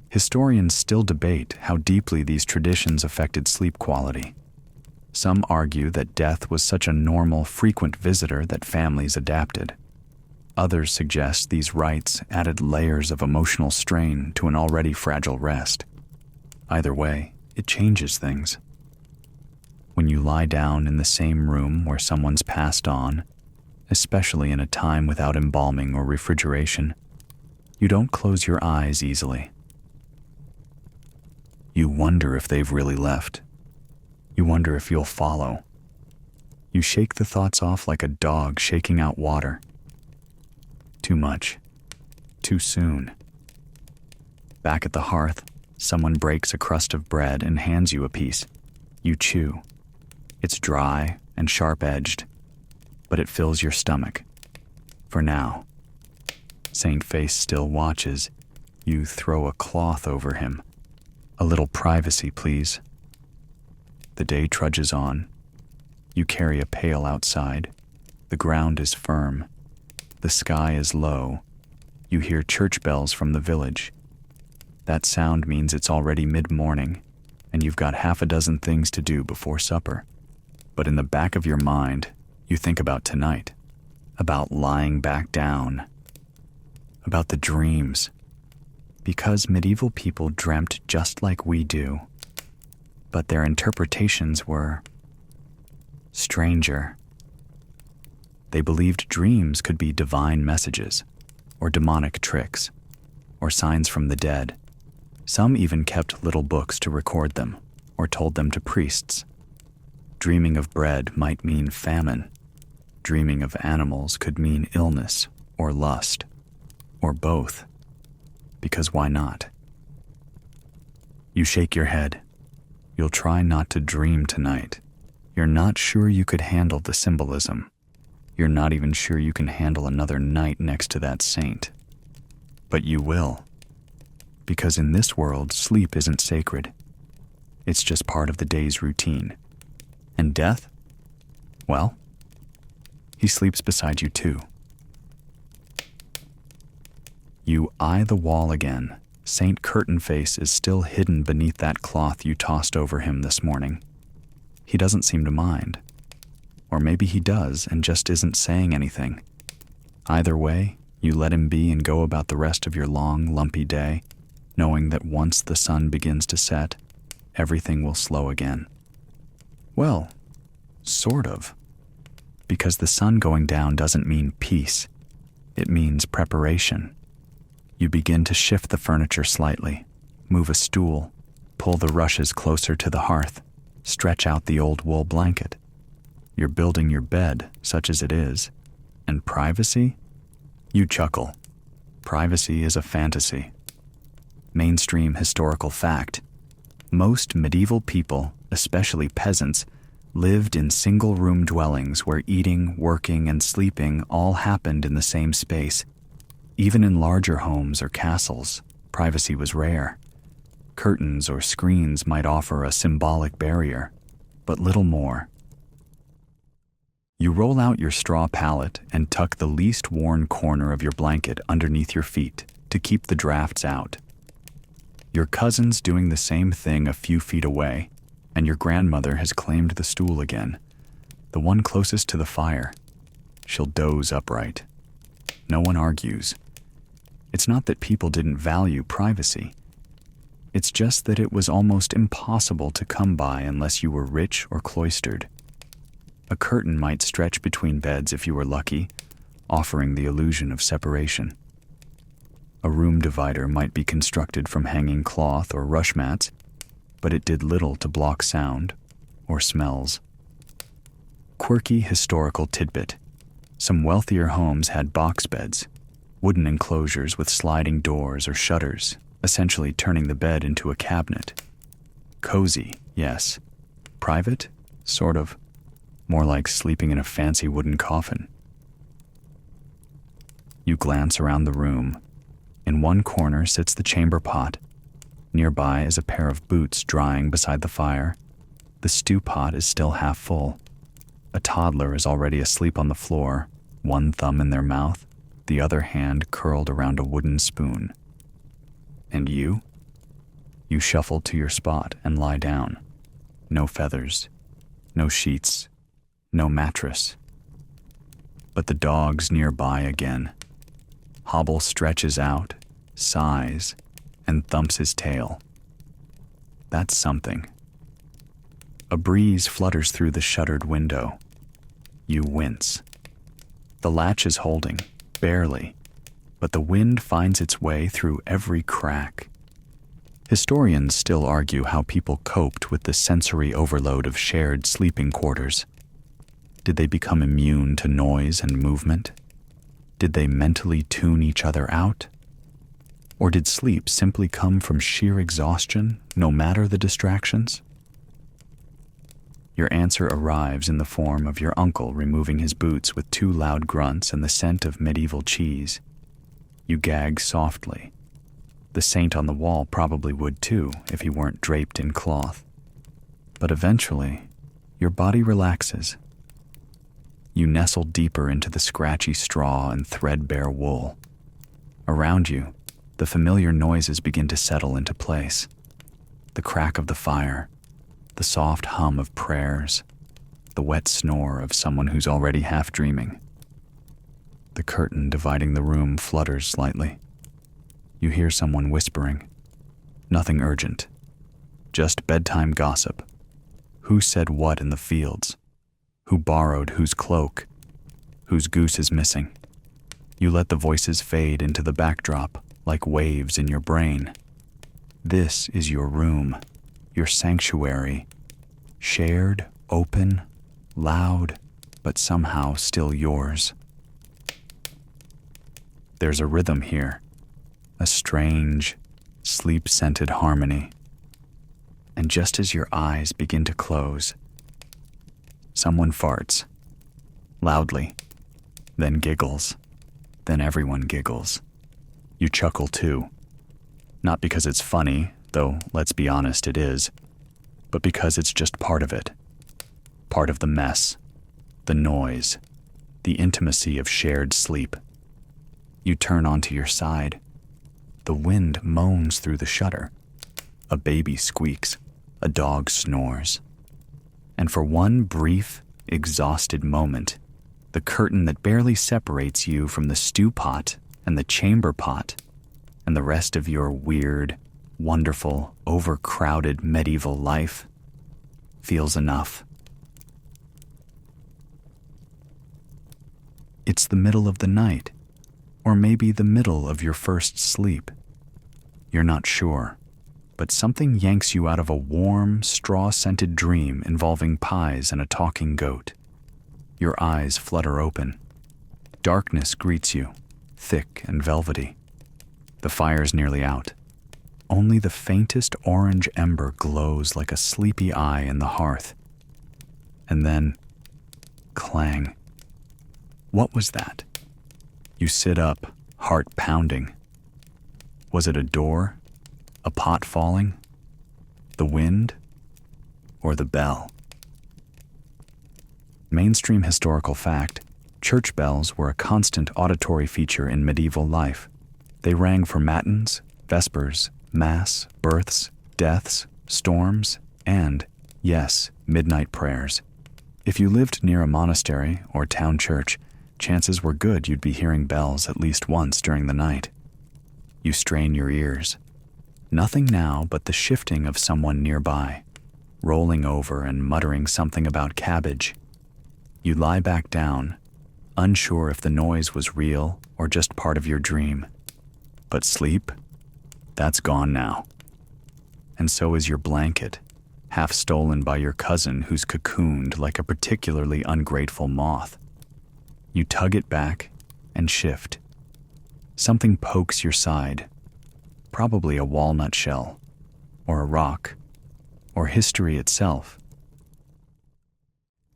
Historians still debate how deeply these traditions affected sleep quality. Some argue that death was such a normal, frequent visitor that families adapted. Others suggest these rites added layers of emotional strain to an already fragile rest. Either way, it changes things. When you lie down in the same room where someone's passed on, especially in a time without embalming or refrigeration, you don't close your eyes easily. You wonder if they've really left. You wonder if you'll follow. You shake the thoughts off like a dog shaking out water. Too much. Too soon. Back at the hearth, someone breaks a crust of bread and hands you a piece. You chew. It's dry and sharp-edged, but it fills your stomach. For now. Saint Face still watches. You throw a cloth over him. A little privacy, please. The day trudges on. You carry a pail outside. The ground is firm. The sky is low. You hear church bells from the village. That sound means it's already mid-morning, and you've got half a dozen things to do before supper. But in the back of your mind, you think about tonight, about lying back down, about the dreams, because medieval people dreamt just like we do, but their interpretations were stranger. They believed dreams could be divine messages, or demonic tricks, or signs from the dead. Some even kept little books to record them, or told them to priests. Dreaming of bread might mean famine. Dreaming of animals could mean illness or lust, or both, because why not? You shake your head. You'll try not to dream tonight. You're not sure you could handle the symbolism. You're not even sure you can handle another night next to that saint. But you will, because in this world, sleep isn't sacred. It's just part of the day's routine. And death? Well, he sleeps beside you too. You eye the wall again. Saint Curtain Face is still hidden beneath that cloth you tossed over him this morning. He doesn't seem to mind. Or maybe he does and just isn't saying anything. Either way, you let him be and go about the rest of your long, lumpy day, knowing that once the sun begins to set, everything will slow again. Well, sort of. Because the sun going down doesn't mean peace. It means preparation. You begin to shift the furniture slightly, move a stool, pull the rushes closer to the hearth, stretch out the old wool blanket. You're building your bed, such as it is. And privacy? You chuckle. Privacy is a fantasy. Mainstream historical fact. Most medieval people, especially peasants, lived in single-room dwellings where eating, working, and sleeping all happened in the same space. Even in larger homes or castles, privacy was rare. Curtains or screens might offer a symbolic barrier, but little more. You roll out your straw pallet and tuck the least worn corner of your blanket underneath your feet to keep the drafts out. Your cousin's doing the same thing a few feet away, and your grandmother has claimed the stool again, the one closest to the fire. She'll doze upright. No one argues. It's not that people didn't value privacy. It's just that it was almost impossible to come by unless you were rich or cloistered. A curtain might stretch between beds if you were lucky, offering the illusion of separation. A room divider might be constructed from hanging cloth or rush mats, but it did little to block sound or smells. Quirky historical tidbit. Some wealthier homes had box beds, wooden enclosures with sliding doors or shutters, essentially turning the bed into a cabinet. Cozy, yes. Private? Sort of. More like sleeping in a fancy wooden coffin. You glance around the room. In one corner sits the chamber pot. Nearby is a pair of boots drying beside the fire. The stew pot is still half full. A toddler is already asleep on the floor, one thumb in their mouth, the other hand curled around a wooden spoon. And you? You shuffle to your spot and lie down. No feathers, no sheets, no mattress. But the dog's nearby again. Hobble stretches out, sighs, and thumps his tail. That's something. A breeze flutters through the shuttered window. You wince. The latch is holding, barely, but the wind finds its way through every crack. Historians still argue how people coped with the sensory overload of shared sleeping quarters. Did they become immune to noise and movement? Did they mentally tune each other out? Or did sleep simply come from sheer exhaustion, no matter the distractions? Your answer arrives in the form of your uncle removing his boots with 2 loud grunts and the scent of medieval cheese. You gag softly. The saint on the wall probably would too if he weren't draped in cloth. But eventually, your body relaxes. You nestle deeper into the scratchy straw and threadbare wool. Around you, the familiar noises begin to settle into place. The crack of the fire, the soft hum of prayers, the wet snore of someone who's already half dreaming. The curtain dividing the room flutters slightly. You hear someone whispering. Nothing urgent. Just bedtime gossip. Who said what in the fields? Who borrowed whose cloak? Whose goose is missing? You let the voices fade into the backdrop like waves in your brain. This is your room, your sanctuary. Shared, open, loud, but somehow still yours. There's a rhythm here, a strange, sleep-scented harmony. And just as your eyes begin to close, someone farts, loudly, then giggles, then everyone giggles. You chuckle too, not because it's funny, though let's be honest, it is, but because it's just part of it, part of the mess, the noise, the intimacy of shared sleep. You turn onto your side. The wind moans through the shutter. A baby squeaks. A dog snores. And for one brief, exhausted moment, the curtain that barely separates you from the stew pot and the chamber pot and the rest of your weird, wonderful, overcrowded medieval life feels enough. It's the middle of the night, or maybe the middle of your first sleep. You're not sure, but something yanks you out of a warm, straw-scented dream involving pies and a talking goat. Your eyes flutter open. Darkness greets you, thick and velvety. The fire's nearly out. Only the faintest orange ember glows like a sleepy eye in the hearth. And then, clang. What was that? You sit up, heart pounding. Was it a door? A pot falling? The wind? Or the bell? Mainstream historical fact, church bells were a constant auditory feature in medieval life. They rang for matins, vespers, mass, births, deaths, storms, and, yes, midnight prayers. If you lived near a monastery or town church, chances were good you'd be hearing bells at least once during the night. You strain your ears. Nothing now but the shifting of someone nearby, rolling over and muttering something about cabbage. You lie back down, unsure if the noise was real or just part of your dream. But sleep? That's gone now. And so is your blanket, half stolen by your cousin who's cocooned like a particularly ungrateful moth. You tug it back and shift. Something pokes your side, probably a walnut shell, or a rock, or history itself.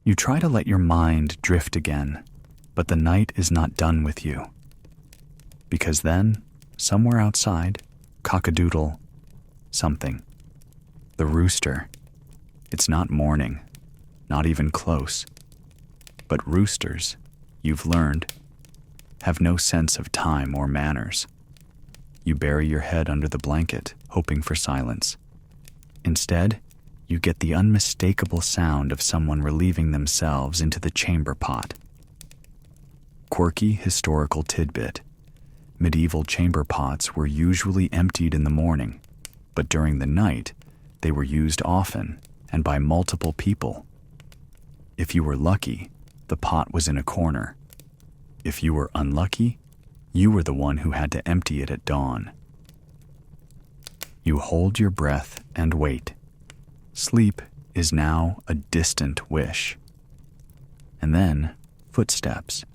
You try to let your mind drift again, but the night is not done with you. Because then, somewhere outside, cock-a-doodle, something. The rooster. It's not morning, not even close. But roosters, you've learned, have no sense of time or manners. You bury your head under the blanket, hoping for silence. Instead, you get the unmistakable sound of someone relieving themselves into the chamber pot. Quirky historical tidbit. Medieval chamber pots were usually emptied in the morning, but during the night, they were used often and by multiple people. If you were lucky, the pot was in a corner. If you were unlucky, you were the one who had to empty it at dawn. You hold your breath and wait. Sleep is now a distant wish. And then, footsteps.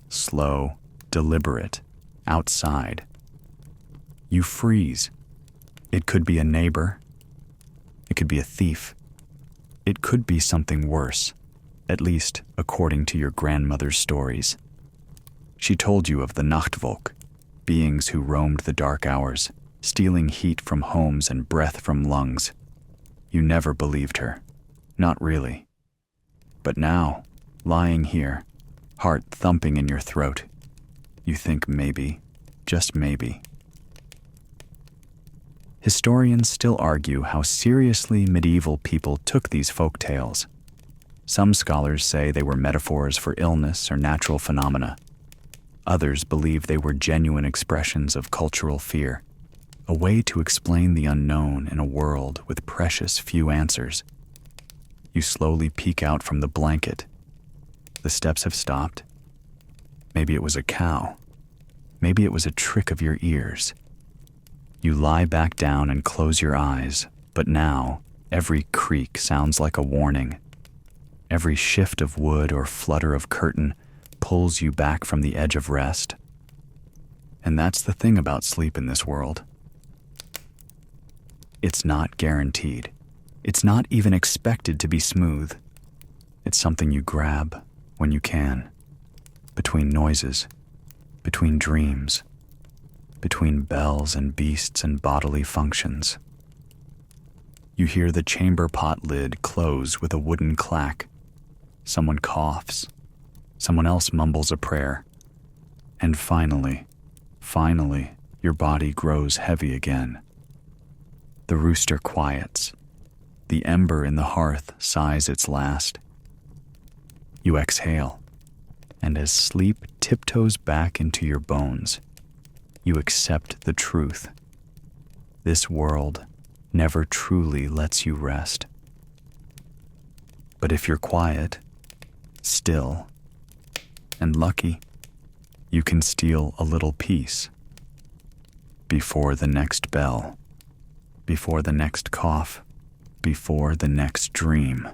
Slow, deliberate, outside. You freeze. It could be a neighbor. It could be a thief. It could be something worse, at least according to your grandmother's stories. She told you of the Nachtvolk, beings who roamed the dark hours, stealing heat from homes and breath from lungs. You never believed her. Not really. But now, lying here, heart thumping in your throat, you think maybe, just maybe. Historians still argue how seriously medieval people took these folk tales. Some scholars say they were metaphors for illness or natural phenomena. Others believe they were genuine expressions of cultural fear, a way to explain the unknown in a world with precious few answers. You slowly peek out from the blanket. The steps have stopped. Maybe it was a cow. Maybe it was a trick of your ears. You lie back down and close your eyes, but now every creak sounds like a warning. Every shift of wood or flutter of curtain pulls you back from the edge of rest. And that's the thing about sleep in this world. It's not guaranteed. It's not even expected to be smooth. It's something you grab when you can, between noises, between dreams, between bells and beasts and bodily functions. You hear the chamber pot lid close with a wooden clack. Someone coughs. Someone else mumbles a prayer. And finally, your body grows heavy again. The rooster quiets. The ember in the hearth sighs its last. You exhale, and as sleep tiptoes back into your bones, you accept the truth. This world never truly lets you rest. But if you're quiet, still, and lucky, you can steal a little peace before the next bell, before the next cough, before the next dream.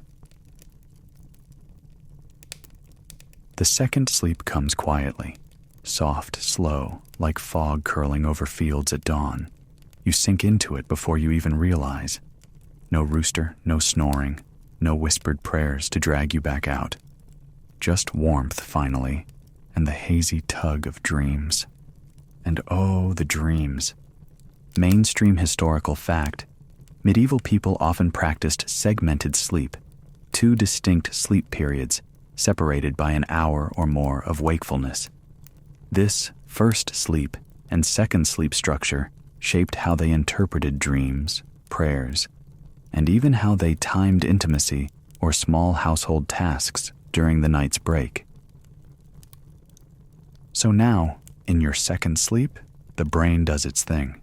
The second sleep comes quietly, soft, slow, like fog curling over fields at dawn. You sink into it before you even realize. No rooster, no snoring, no whispered prayers to drag you back out. Just warmth, finally, and the hazy tug of dreams. And oh, the dreams. Mainstream historical fact: medieval people often practiced segmented sleep, 2 distinct sleep periods, separated by an hour or more of wakefulness. This first sleep and second sleep structure shaped how they interpreted dreams, prayers, and even how they timed intimacy or small household tasks during the night's break. So now, in your second sleep, the brain does its thing.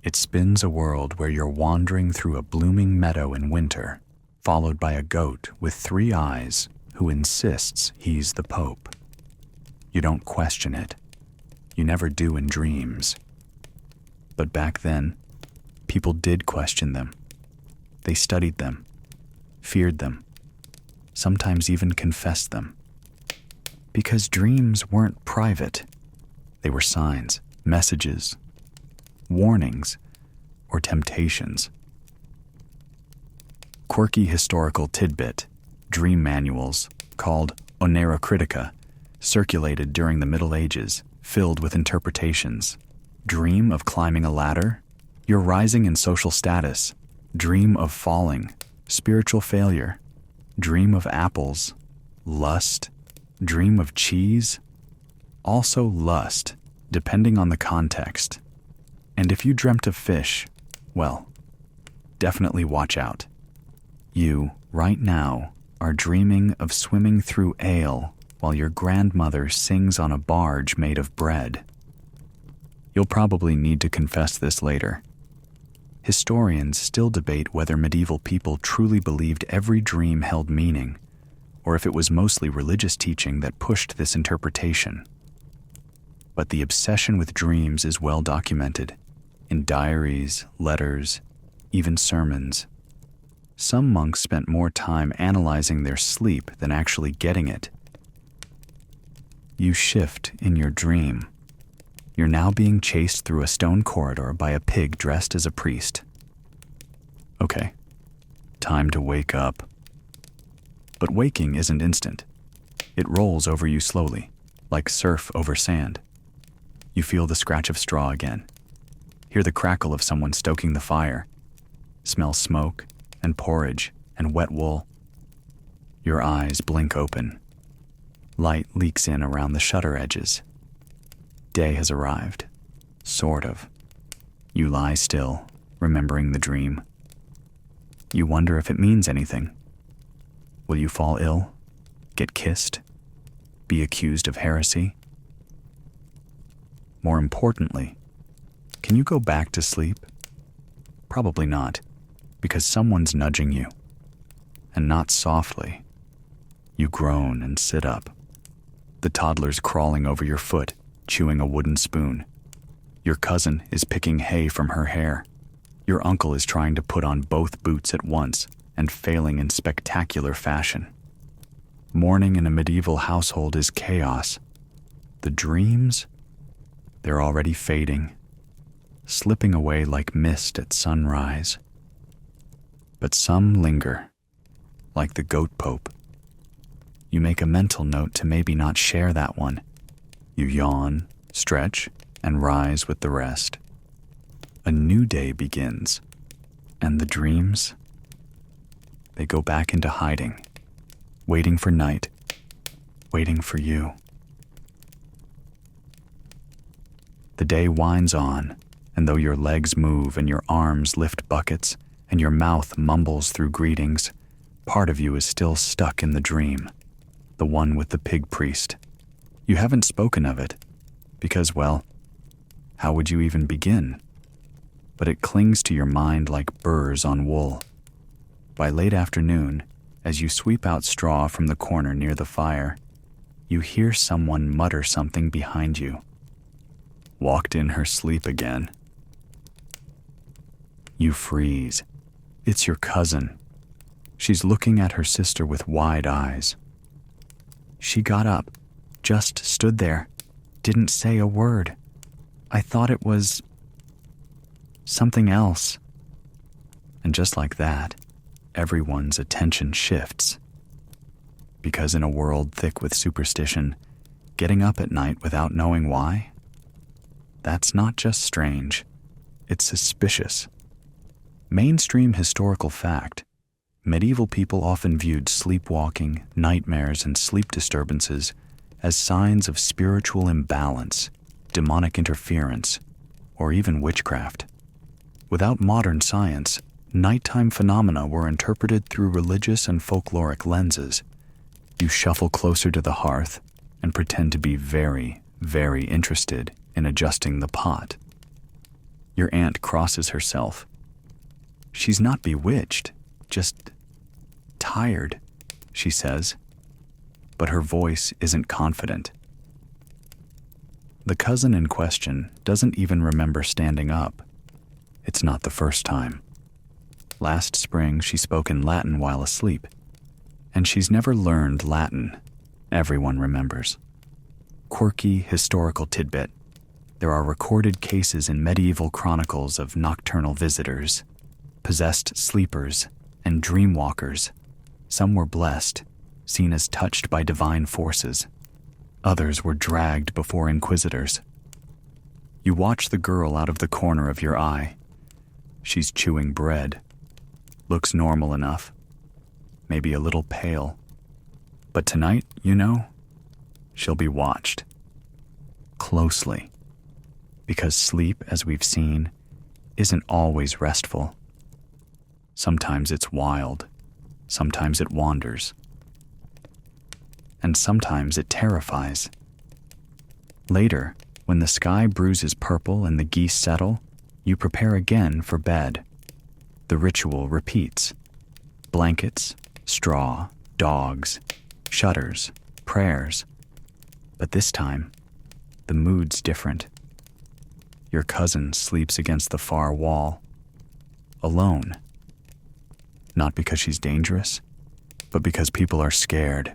It spins a world where you're wandering through a blooming meadow in winter, followed by a goat with 3 eyes who insists he's the Pope. You don't question it. You never do in dreams. But back then, people did question them. They studied them, feared them, sometimes even confessed them. Because dreams weren't private. They were signs, messages, warnings, or temptations. Quirky historical tidbit: dream manuals, called Oneirocritica, circulated during the Middle Ages, filled with interpretations. Dream of climbing a ladder? You're rising in social status. Dream of falling? Spiritual failure. Dream of apples? Lust. Dream of cheese? Also lust, depending on the context. And if you dreamt of fish, well, definitely watch out. You, right now, are dreaming of swimming through ale while your grandmother sings on a barge made of bread. You'll probably need to confess this later. Historians still debate whether medieval people truly believed every dream held meaning, or if it was mostly religious teaching that pushed this interpretation. But the obsession with dreams is well documented in diaries, letters, even sermons. Some monks spent more time analyzing their sleep than actually getting it. You shift in your dream. You're now being chased through a stone corridor by a pig dressed as a priest. Okay, time to wake up. But waking isn't instant. It rolls over you slowly, like surf over sand. You feel the scratch of straw again. Hear the crackle of someone stoking the fire. Smell smoke and porridge and wet wool. Your eyes blink open. Light leaks in around the shutter edges. Day has arrived. Sort of. You lie still, remembering the dream. You wonder if it means anything. Will you fall ill? Get kissed? Be accused of heresy? More importantly, can you go back to sleep? Probably not, because someone's nudging you. And not softly. You groan and sit up. The toddler's crawling over your foot, chewing a wooden spoon. Your cousin is picking hay from her hair. Your uncle is trying to put on both boots at once and failing in spectacular fashion. Morning in a medieval household is chaos. The dreams? They're already fading, slipping away like mist at sunrise. But some linger, like the goat pope. You make a mental note to maybe not share that one. You yawn, stretch, and rise with the rest. A new day begins, and the dreams? They go back into hiding, waiting for night, waiting for you. The day winds on, and though your legs move and your arms lift buckets and your mouth mumbles through greetings, part of you is still stuck in the dream, the one with the pig priest. You haven't spoken of it, because, well, how would you even begin? But it clings to your mind like burrs on wool. By late afternoon, as you sweep out straw from the corner near the fire, you hear someone mutter something behind you. Walked in her sleep again. You freeze. It's your cousin. She's looking at her sister with wide eyes. She got up, just stood there, didn't say a word. I thought it was something else. And just like that, everyone's attention shifts. Because in a world thick with superstition, getting up at night without knowing why, that's not just strange, it's suspicious. Mainstream historical fact, medieval people often viewed sleepwalking, nightmares, and sleep disturbances as signs of spiritual imbalance, demonic interference, or even witchcraft. Without modern science, nighttime phenomena were interpreted through religious and folkloric lenses. You shuffle closer to the hearth and pretend to be very, very interested in adjusting the pot. Your aunt crosses herself. She's not bewitched, just tired, she says, but her voice isn't confident. The cousin in question doesn't even remember standing up. It's not the first time. Last spring, she spoke in Latin while asleep, and she's never learned Latin, everyone remembers. Quirky historical tidbit. There are recorded cases in medieval chronicles of nocturnal visitors, possessed sleepers, and dreamwalkers. Some were blessed, seen as touched by divine forces. Others were dragged before inquisitors. You watch the girl out of the corner of your eye. She's chewing bread. Looks normal enough. Maybe a little pale. But tonight, she'll be watched. Closely. Because sleep, as we've seen, isn't always restful. Sometimes it's wild. Sometimes it wanders. And sometimes it terrifies. Later, when the sky bruises purple and the geese settle, you prepare again for bed. The ritual repeats. Blankets, straw, dogs, shutters, prayers. But this time, the mood's different. Your cousin sleeps against the far wall, alone. Not because she's dangerous, but because people are scared,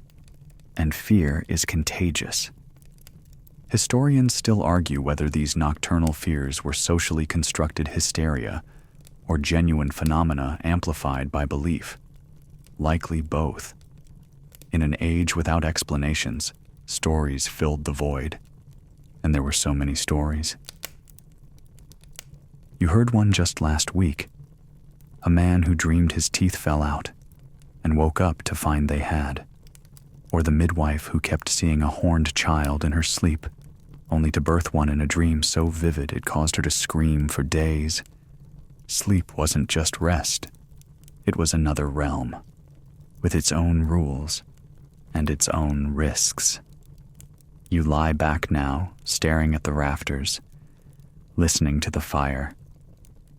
and fear is contagious. Historians still argue whether these nocturnal fears were socially constructed hysteria or genuine phenomena amplified by belief. Likely both. In an age without explanations, stories filled the void. And there were so many stories. You heard one just last week. A man who dreamed his teeth fell out and woke up to find they had. Or the midwife who kept seeing a horned child in her sleep, only to birth one in a dream so vivid it caused her to scream for days. Sleep wasn't just rest. It was another realm, with its own rules and its own risks. You lie back now, staring at the rafters, listening to the fire.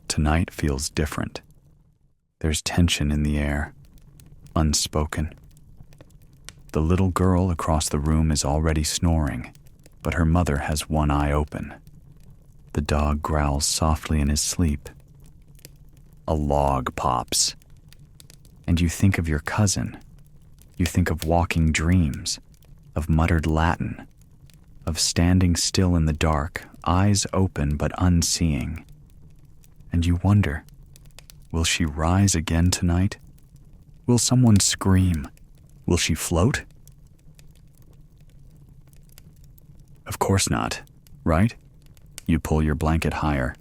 Tonight feels different. There's tension in the air, unspoken. The little girl across the room is already snoring, but her mother has one eye open. The dog growls softly in his sleep. A log pops. And you think of your cousin. You think of walking dreams, of muttered Latin, of standing still in the dark, eyes open but unseeing. And you wonder, will she rise again tonight? Will someone scream? Will she float? Of course not, right? You pull your blanket higher,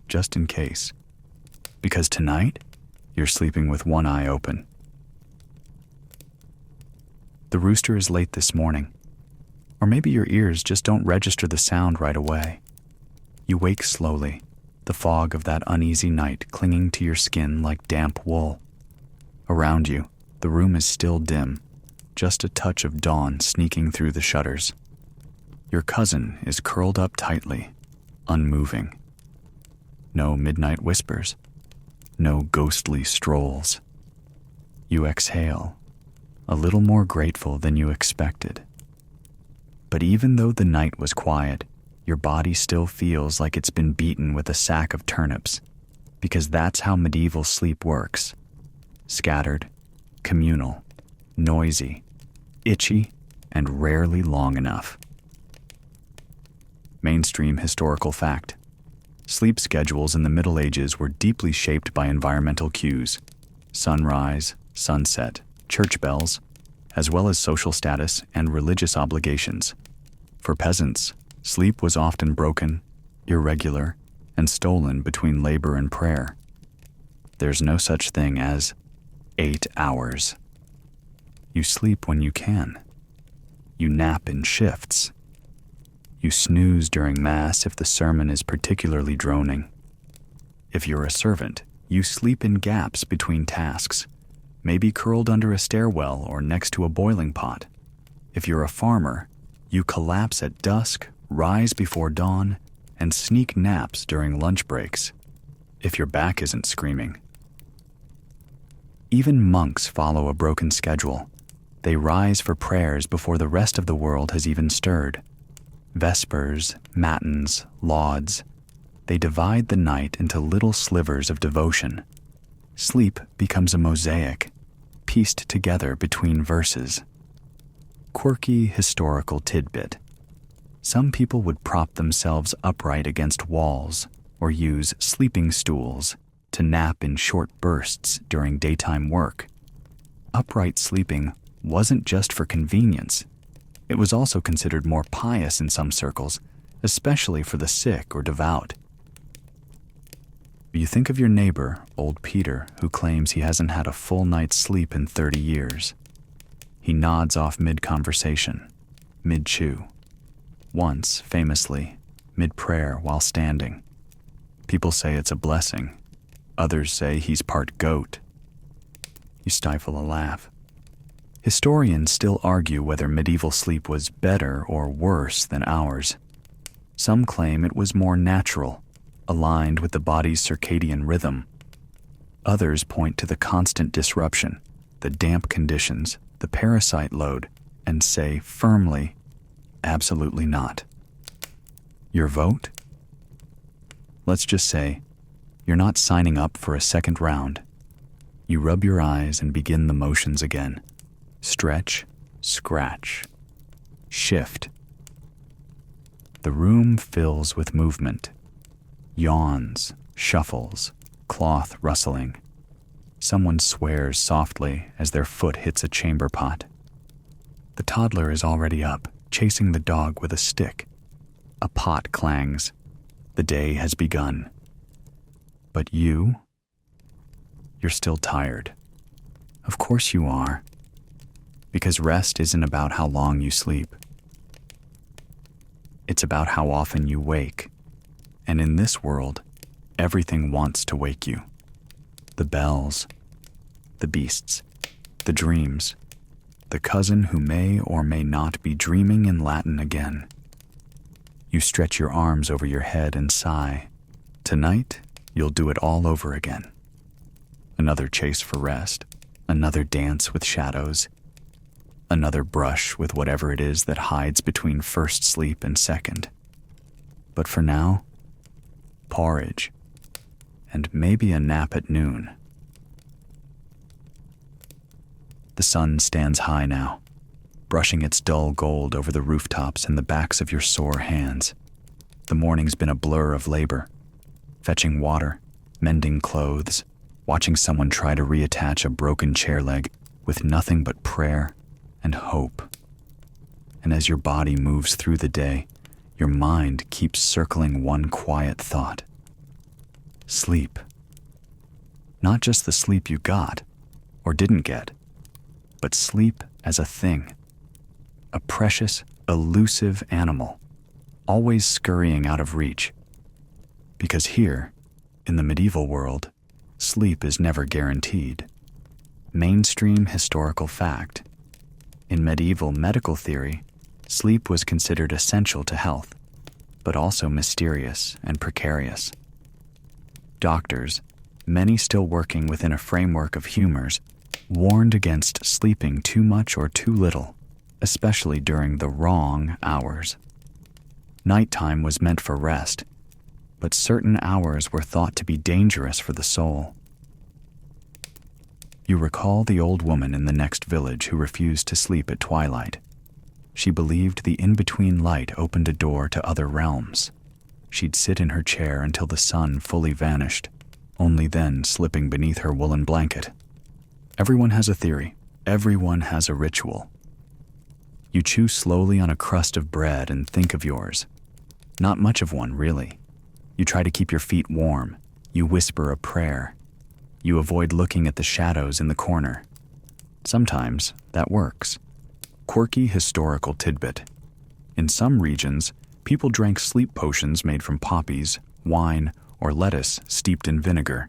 just in case. Because tonight, you're sleeping with one eye open. The rooster is late this morning. Or maybe your ears just don't register the sound right away. You wake slowly, the fog of that uneasy night clinging to your skin like damp wool. Around you, the room is still dim, just a touch of dawn sneaking through the shutters. Your cousin is curled up tightly, unmoving. No midnight whispers, no ghostly strolls. You exhale, a little more grateful than you expected. But even though the night was quiet, your body still feels like it's been beaten with a sack of turnips, because that's how medieval sleep works. Scattered, communal, noisy, itchy, and rarely long enough. Mainstream historical fact. Sleep schedules in the Middle Ages were deeply shaped by environmental cues, sunrise, sunset, church bells, as well as social status and religious obligations. For peasants, sleep was often broken, irregular, and stolen between labor and prayer. There's no such thing as 8 hours. You sleep when you can. You nap in shifts. You snooze during Mass if the sermon is particularly droning. If you're a servant, you sleep in gaps between tasks, maybe curled under a stairwell or next to a boiling pot. If you're a farmer, you collapse at dusk, rise before dawn, and sneak naps during lunch breaks, if your back isn't screaming. Even monks follow a broken schedule. They rise for prayers before the rest of the world has even stirred. Vespers, matins, lauds. They divide the night into little slivers of devotion. Sleep becomes a mosaic, pieced together between verses. Quirky historical tidbit. Some people would prop themselves upright against walls or use sleeping stools to nap in short bursts during daytime work. Upright sleeping wasn't just for convenience. It was also considered more pious in some circles, especially for the sick or devout. You think of your neighbor, old Peter, who claims he hasn't had a full night's sleep in 30 years. He nods off mid-conversation, mid-chew. Once, famously, mid-prayer while standing. People say it's a blessing. Others say he's part goat. You stifle a laugh. Historians still argue whether medieval sleep was better or worse than ours. Some claim it was more natural, aligned with the body's circadian rhythm. Others point to the constant disruption, the damp conditions, the parasite load, and say firmly, absolutely not. Your vote? Let's just say, you're not signing up for a second round. You rub your eyes and begin the motions again. Stretch, scratch, shift. The room fills with movement. Yawns, shuffles, cloth rustling. Someone swears softly as their foot hits a chamber pot. The toddler is already up, chasing the dog with a stick. A pot clangs. The day has begun. But you're still tired. Of course you are. Because rest isn't about how long you sleep. It's about how often you wake. And in this world, everything wants to wake you. The bells, the beasts, the dreams, the cousin who may or may not be dreaming in Latin again. You stretch your arms over your head and sigh. Tonight, you'll do it all over again. Another chase for rest, another dance with shadows, another brush with whatever it is that hides between first sleep and second. But for now, porridge, and maybe a nap at noon. The sun stands high now, brushing its dull gold over the rooftops and the backs of your sore hands. The morning's been a blur of labor, fetching water, mending clothes, watching someone try to reattach a broken chair leg with nothing but prayer and hope. And as your body moves through the day, your mind keeps circling one quiet thought. Sleep. Not just the sleep you got or didn't get, but sleep as a thing. A precious, elusive animal, always scurrying out of reach. Because here, in the medieval world, sleep is never guaranteed. Mainstream historical fact. In medieval medical theory, sleep was considered essential to health, but also mysterious and precarious. Doctors, many still working within a framework of humors, warned against sleeping too much or too little, especially during the wrong hours. Nighttime was meant for rest, but certain hours were thought to be dangerous for the soul. You recall the old woman in the next village who refused to sleep at twilight. She believed the in-between light opened a door to other realms. She'd sit in her chair until the sun fully vanished, only then slipping beneath her woolen blanket. Everyone has a theory. Everyone has a ritual. You chew slowly on a crust of bread and think of yours. Not much of one, really. You try to keep your feet warm. You whisper a prayer. You avoid looking at the shadows in the corner. Sometimes that works. Quirky historical tidbit. In some regions, people drank sleep potions made from poppies, wine, or lettuce steeped in vinegar.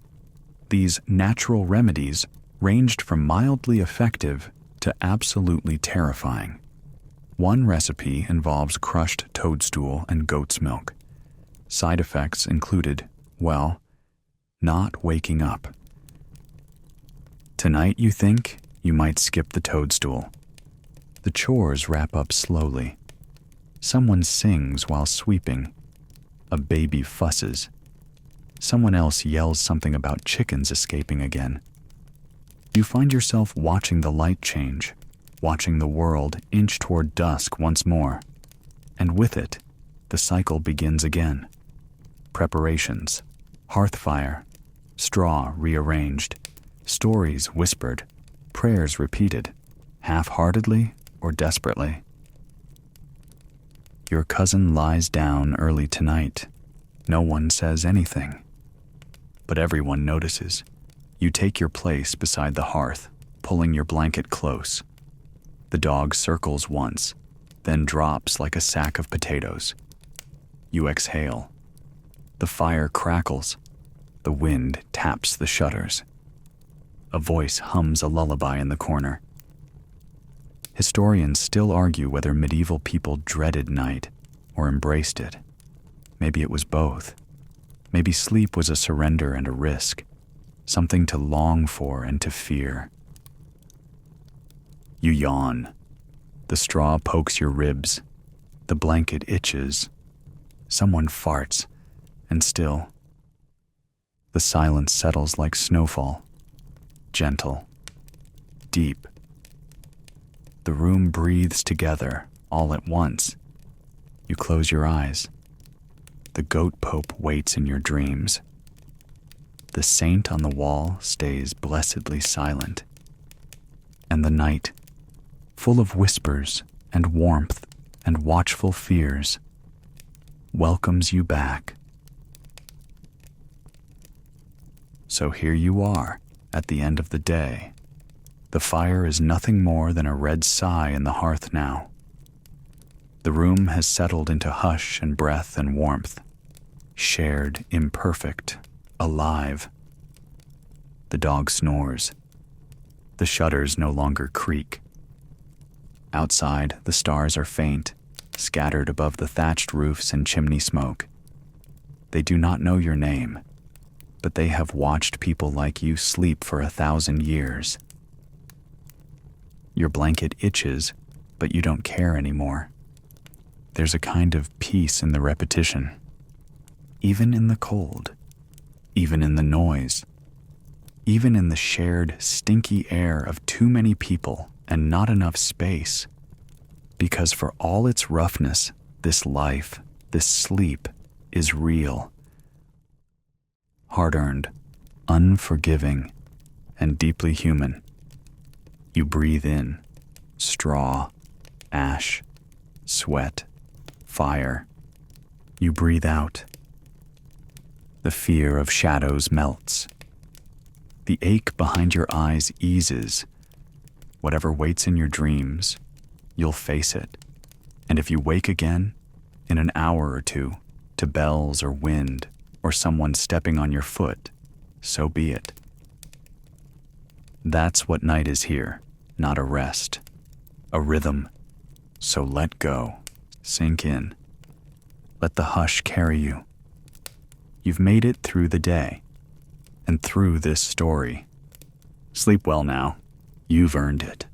These natural remedies ranged from mildly effective to absolutely terrifying. One recipe involves crushed toadstool and goat's milk. Side effects included, well, not waking up. Tonight, you think, you might skip the toadstool. The chores wrap up slowly. Someone sings while sweeping. A baby fusses. Someone else yells something about chickens escaping again. You find yourself watching the light change, watching the world inch toward dusk once more. And with it, the cycle begins again. Preparations, hearth fire, straw rearranged, stories whispered, prayers repeated, half-heartedly or desperately. Your cousin lies down early tonight. No one says anything. But everyone notices. You take your place beside the hearth, pulling your blanket close. The dog circles once, then drops like a sack of potatoes. You exhale. The fire crackles. The wind taps the shutters. A voice hums a lullaby in the corner. Historians still argue whether medieval people dreaded night or embraced it. Maybe it was both. Maybe sleep was a surrender and a risk, something to long for and to fear. You yawn. The straw pokes your ribs. The blanket itches. Someone farts, and still, the silence settles like snowfall. Gentle, deep. The room breathes together all at once. You close your eyes. The goat pope waits in your dreams. The saint on the wall stays blessedly silent. And the night, full of whispers and warmth and watchful fears, welcomes you back. So here you are, at the end of the day. The fire is nothing more than a red sigh in the hearth now. The room has settled into hush and breath and warmth, shared, imperfect, alive. The dog snores. The shutters no longer creak. Outside, the stars are faint, scattered above the thatched roofs and chimney smoke. They do not know your name, but they have watched people like you sleep for 1,000 years. Your blanket itches, but you don't care anymore. There's a kind of peace in the repetition. Even in the cold, even in the noise, even in the shared, stinky air of too many people and not enough space. Because for all its roughness, this life, this sleep, is real. Hard-earned, unforgiving, and deeply human. You breathe in straw, ash, sweat, fire. You breathe out. The fear of shadows melts. The ache behind your eyes eases. Whatever waits in your dreams, you'll face it. And if you wake again, in an hour or two, to bells or wind or someone stepping on your foot, so be it. That's what night is here, not a rest, a rhythm. So let go, sink in. Let the hush carry you. You've made it through the day and through this story. Sleep well now. You've earned it.